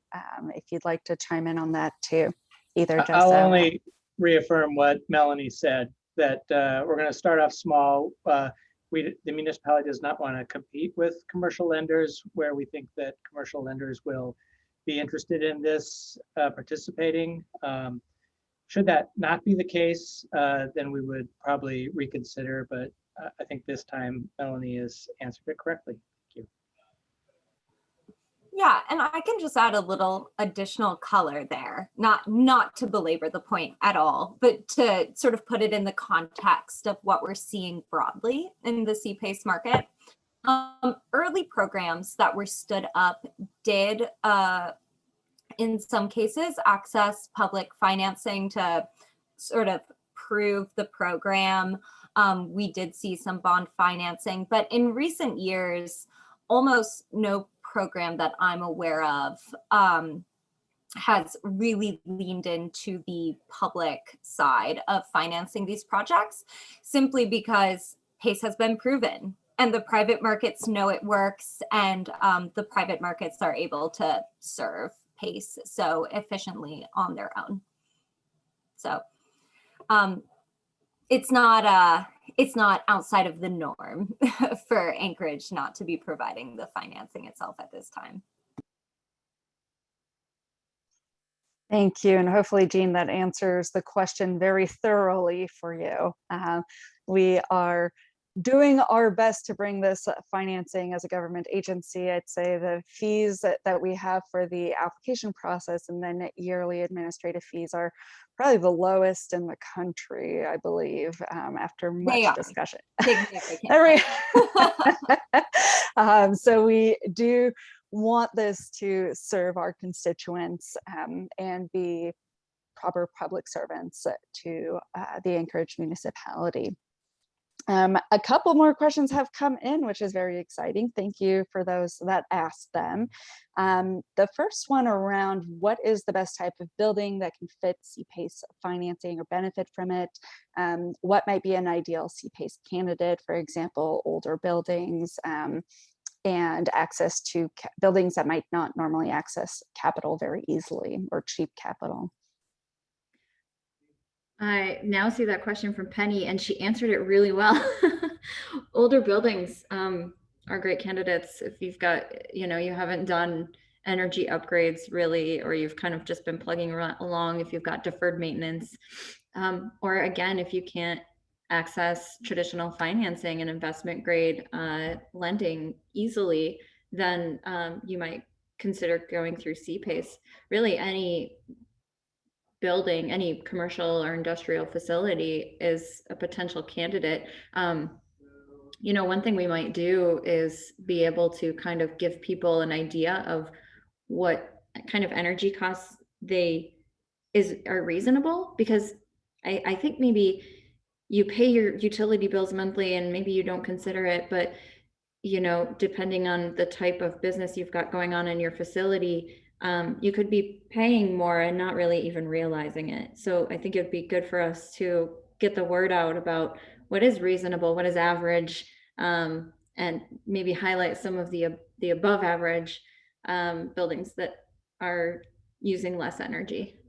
Speaker 1: If you'd like to chime in on that too, either Jessica.
Speaker 4: I'll only reaffirm what Melanie said, that we're going to start off small. The municipality does not want to compete with commercial lenders, where we think that commercial lenders will be interested in this participating. Should that not be the case, then we would probably reconsider, but I think this time Melanie has answered it correctly. Thank you.
Speaker 3: Yeah, and I can just add a little additional color there, not to belabor the point at all, but to sort of put it in the context of what we're seeing broadly in the CPACE market. Early programs that were stood up did, in some cases, access public financing to sort of prove the program. We did see some bond financing, but in recent years, almost no program that I'm aware of has really leaned into the public side of financing these projects, simply because PACE has been proven and the private markets know it works, and the private markets are able to serve PACE so efficiently on their own. So it's not outside of the norm for Anchorage not to be providing the financing itself at this time.
Speaker 1: Thank you. And hopefully, Jean, that answers the question very thoroughly for you. We are doing our best to bring this financing as a government agency. I'd say the fees that we have for the application process and then yearly administrative fees are probably the lowest in the country, I believe, after much discussion. So we do want this to serve our constituents and be proper public servants to the Anchorage municipality. A couple more questions have come in, which is very exciting. Thank you for those that asked them. The first one around what is the best type of building that can fit CPACE financing or benefit from it? What might be an ideal CPACE candidate, for example, older buildings, and access to buildings that might not normally access capital very easily or cheap capital.
Speaker 2: I now see that question from Penny, and she answered it really well. Older buildings are great candidates if you've got, you haven't done energy upgrades really, or you've kind of just been plugging along, if you've got deferred maintenance, or again, if you can't access traditional financing and investment grade lending easily, then you might consider going through CPACE. Really, any building, any commercial or industrial facility is a potential candidate. One thing we might do is be able to kind of give people an idea of what kind of energy costs are reasonable, because I think maybe you pay your utility bills monthly and maybe you don't consider it, but depending on the type of business you've got going on in your facility, you could be paying more and not really even realizing it. So I think it'd be good for us to get the word out about what is reasonable, what is average, and maybe highlight some of the above average buildings that are using less energy.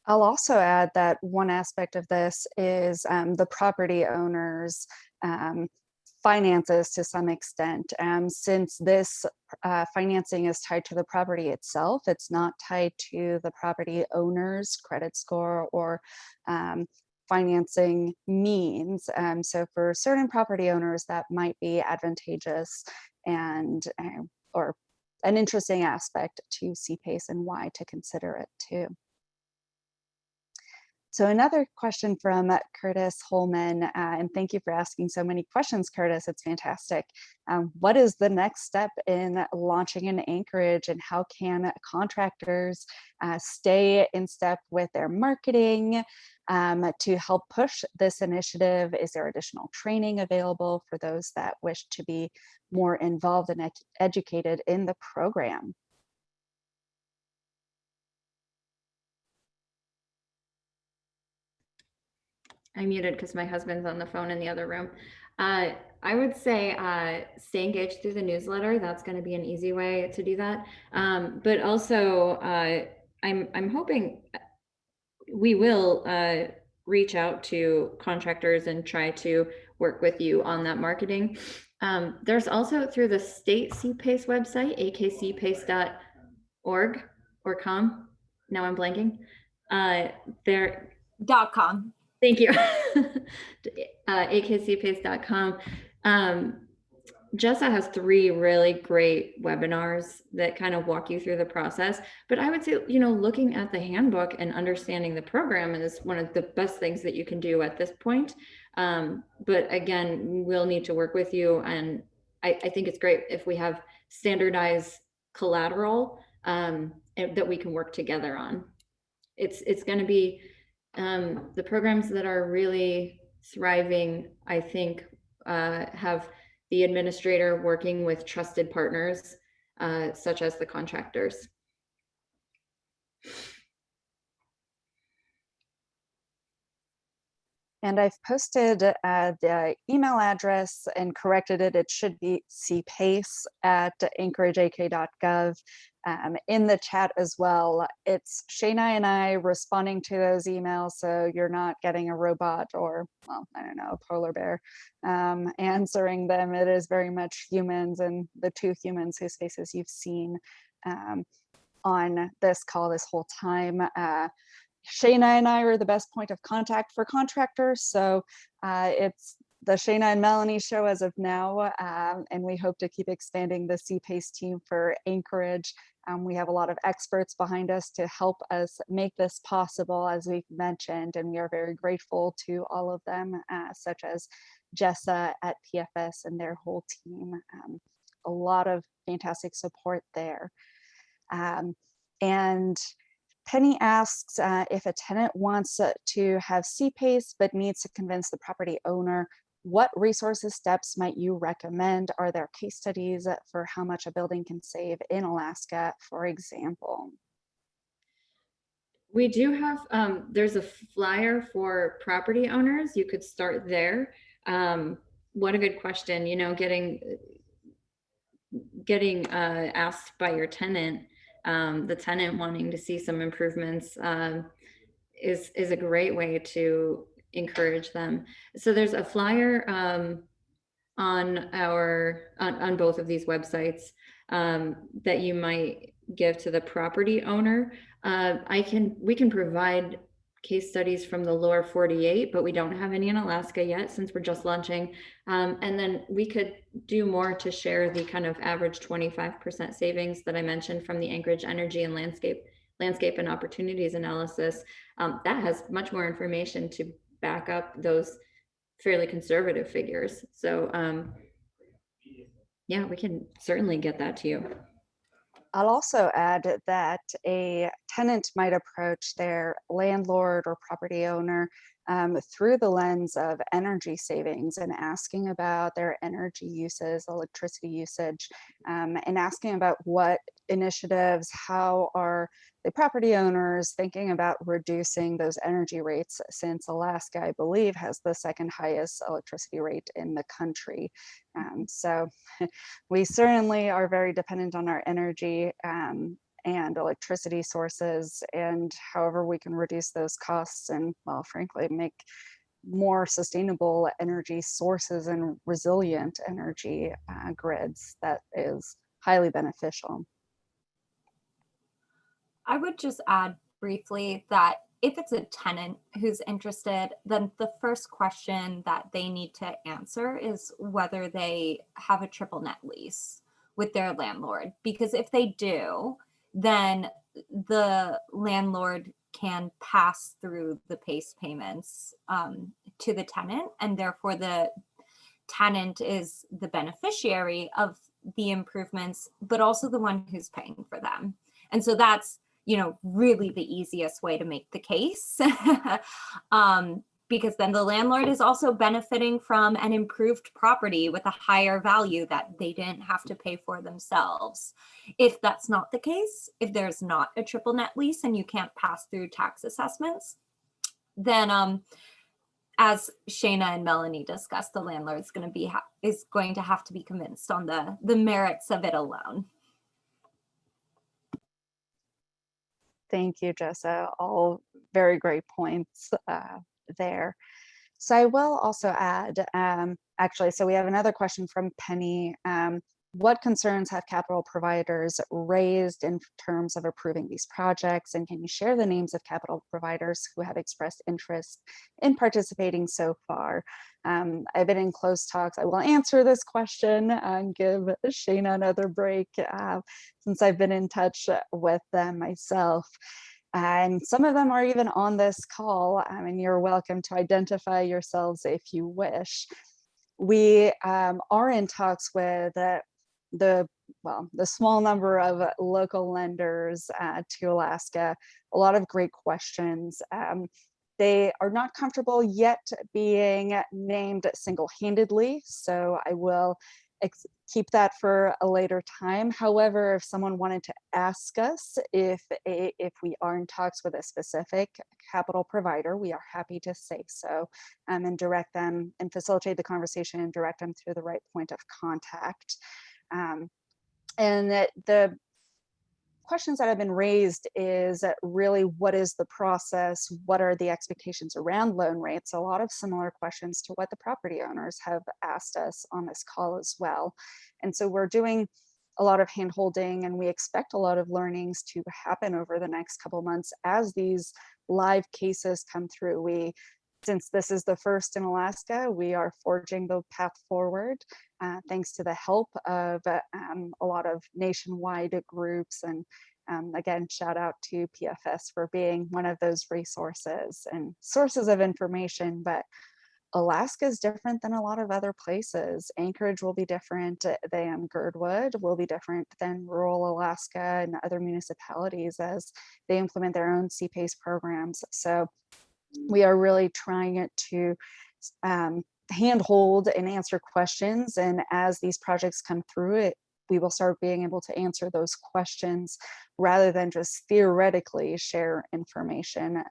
Speaker 1: I'll also add that one aspect of this is the property owners' finances to some extent. Since this financing is tied to the property itself, it's not tied to the property owner's credit score or financing means. So for certain property owners, that might be advantageous and or an interesting aspect to CPACE and why to consider it too. So another question from Curtis Holman, and thank you for asking so many questions, Curtis. It's fantastic. What is the next step in launching in Anchorage, and how can contractors stay in step with their marketing to help push this initiative? Is there additional training available for those that wish to be more involved and educated in the program?
Speaker 2: I muted because my husband's on the phone in the other room. I would say stay engaged through the newsletter. That's going to be an easy way to do that. But also, I'm hoping we will reach out to contractors and try to work with you on that marketing. There's also through the state CPACE website, akcpace.org or com. Now I'm blanking.
Speaker 3: .com.
Speaker 2: Thank you. akcpace.com. Jessa has 3 really great webinars that kind of walk you through the process. But I would say, looking at the handbook and understanding the program is one of the best things that you can do at this point. But again, we'll need to work with you. And I think it's great if we have standardized collateral that we can work together on. It's going to be the programs that are really thriving, I think, have the administrator working with trusted partners, such as the contractors.
Speaker 1: And I've posted the email address and corrected it. It should be cpace@anchorageak.gov in the chat as well. It's Shaina and I responding to those emails, so you're not getting a robot or, well, I don't know, a polar bear answering them. It is very much humans, and the 2 humans whose faces you've seen on this call this whole time. Shaina and I are the best point of contact for contractors, so it's the Shaina and Melanie show as of now, and we hope to keep expanding the CPACE team for Anchorage. We have a lot of experts behind us to help us make this possible, as we've mentioned, and we are very grateful to all of them, such as Jessa at PFS and their whole team. A lot of fantastic support there. And Penny asks if a tenant wants to have CPACE but needs to convince the property owner, what resources steps might you recommend? Are there case studies for how much a building can save in Alaska, for example?
Speaker 2: We do have, there's a flyer for property owners. You could start there. What a good question, getting asked by your tenant, the tenant wanting to see some improvements is a great way to encourage them. So there's a flyer on both of these websites that you might give to the property owner. We can provide case studies from the lower 48, but we don't have any in Alaska yet since we're just launching. And then we could do more to share the kind of average 25% savings that I mentioned from the Anchorage Energy and Landscape and Opportunities Analysis. That has much more information to back up those fairly conservative figures. So yeah, we can certainly get that to you.
Speaker 1: I'll also add that a tenant might approach their landlord or property owner through the lens of energy savings and asking about their energy uses, electricity usage, and asking about what initiatives, how are the property owners thinking about reducing those energy rates, since Alaska, I believe, has the second highest electricity rate in the country. So we certainly are very dependent on our energy and electricity sources, and however we can reduce those costs and, well, frankly, make more sustainable energy sources and resilient energy grids, that is highly beneficial.
Speaker 3: I would just add briefly that if it's a tenant who's interested, then the first question that they need to answer is whether they have a triple net lease with their landlord. Because if they do, then the landlord can pass through the PACE payments to the tenant, and therefore the tenant is the beneficiary of the improvements, but also the one who's paying for them. And so that's, really the easiest way to make the case. Because then the landlord is also benefiting from an improved property with a higher value that they didn't have to pay for themselves. If that's not the case, if there's not a triple net lease and you can't pass through tax assessments, then as Shaina and Melanie discussed, the landlord is going to have to be convinced on the merits of it alone.
Speaker 1: Thank you, Jessa. All very great points there. So I will also add, actually, so we have another question from Penny. What concerns have capital providers raised in terms of approving these projects? And can you share the names of capital providers who have expressed interest in participating so far? I've been in close talks. I will answer this question and give Shaina another break since I've been in touch with them myself. And some of them are even on this call, and you're welcome to identify yourselves if you wish. We are in talks with the small number of local lenders to Alaska. A lot of great questions. They are not comfortable yet being named single-handedly, so I will keep that for a later time. However, if someone wanted to ask us if we are in talks with a specific capital provider, we are happy to say so, and direct them and facilitate the conversation and direct them through the right point of contact. And the questions that have been raised is really, what is the process? What are the expectations around loan rates? A lot of similar questions to what the property owners have asked us on this call as well. And so we're doing a lot of hand holding, and we expect a lot of learnings to happen over the next couple months as these live cases come through. Since this is the first in Alaska, we are forging the path forward thanks to the help of a lot of nationwide groups. And again, shout out to PFS for being one of those resources and sources of information. But Alaska is different than a lot of other places. Anchorage will be different than Girdwood, will be different than rural Alaska and other municipalities as they implement their own CPACE programs. So we are really trying to handhold and answer questions. And as these projects come through, we will start being able to answer those questions rather than just theoretically share information.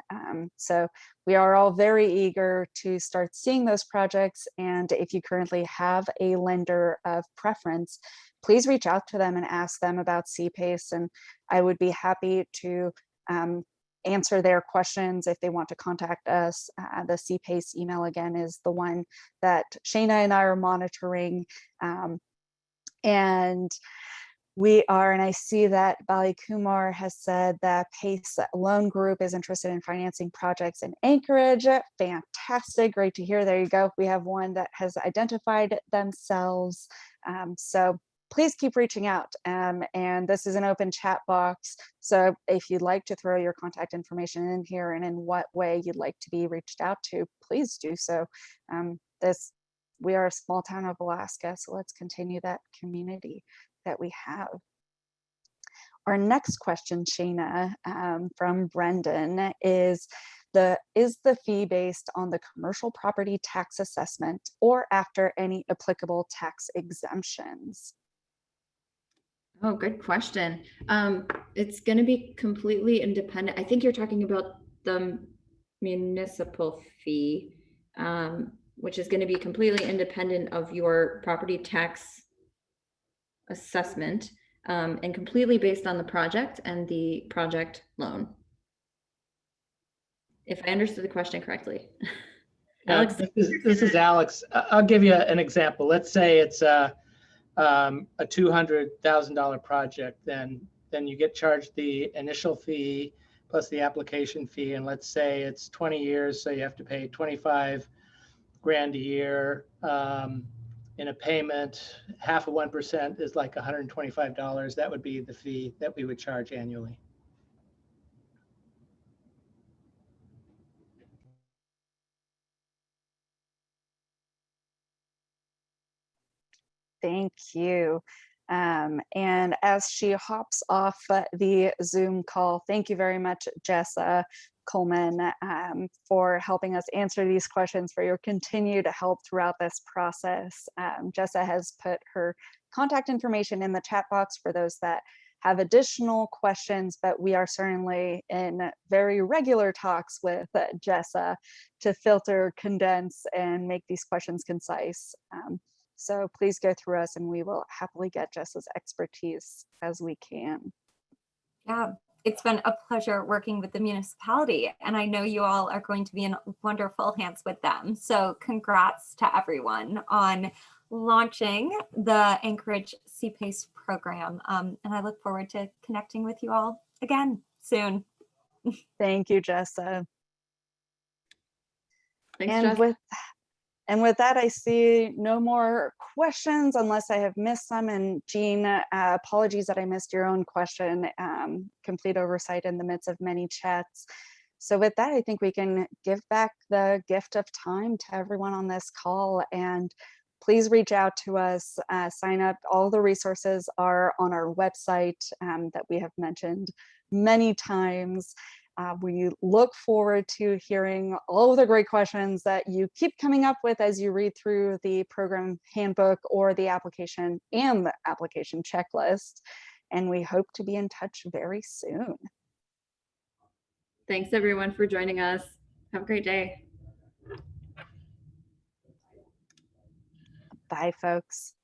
Speaker 1: So we are all very eager to start seeing those projects. And if you currently have a lender of preference, please reach out to them and ask them about CPACE. And I would be happy to answer their questions if they want to contact us. The CPACE email again is the one that Shaina and I are monitoring. And we are, and I see that Bali Kumar has said that PACE Loan Group is interested in financing projects in Anchorage. Fantastic, great to hear. There you go. We have one that has identified themselves. So please keep reaching out. And this is an open chat box. So if you'd like to throw your contact information in here and in what way you'd like to be reached out to, please do so. We are a small town of Alaska, so let's continue that community that we have. Our next question, Shaina, from Brendan is the fee based on the commercial property tax assessment or after any applicable tax exemptions?
Speaker 2: Oh, good question. It's going to be completely independent. I think you're talking about the municipal fee, which is going to be completely independent of your property tax assessment, and completely based on the project and the project loan. If I understood the question correctly.
Speaker 4: Alex, this is Alex. I'll give you an example. Let's say it's a $200,000 project, then you get charged the initial fee plus the application fee. And let's say it's 20 years, so you have to pay 25 grand a year in a payment. Half of 1% is like $125. That would be the fee that we would charge annually.
Speaker 1: Thank you. And as she hops off the Zoom call, thank you very much, Jessa Coleman, for helping us answer these questions, for your continued help throughout this process. Jessa has put her contact information in the chat box for those that have additional questions, but we are certainly in very regular talks with Jessa to filter, condense, and make these questions concise. So please go through us and we will happily get Jessa's expertise as we can.
Speaker 3: Yeah, it's been a pleasure working with the municipality, and I know you all are going to be in wonderful hands with them. So congrats to everyone on launching the Anchorage CPACE program. And I look forward to connecting with you all again soon.
Speaker 1: Thank you, Jessa.
Speaker 2: Thanks,
Speaker 1: And
Speaker 2: Jess.
Speaker 1: with that, I see no more questions unless I have missed some. And Jean, apologies that I missed your own question. Complete oversight in the midst of many chats. So with that, I think we can give back the gift of time to everyone on this call. And please reach out to us, sign up. All the resources are on our website that we have mentioned many times. We look forward to hearing all of the great questions that you keep coming up with as you read through the program handbook or the application and the application checklist. And we hope to be in touch very soon.
Speaker 2: Thanks everyone for joining us. Have a great day.
Speaker 1: Bye, folks.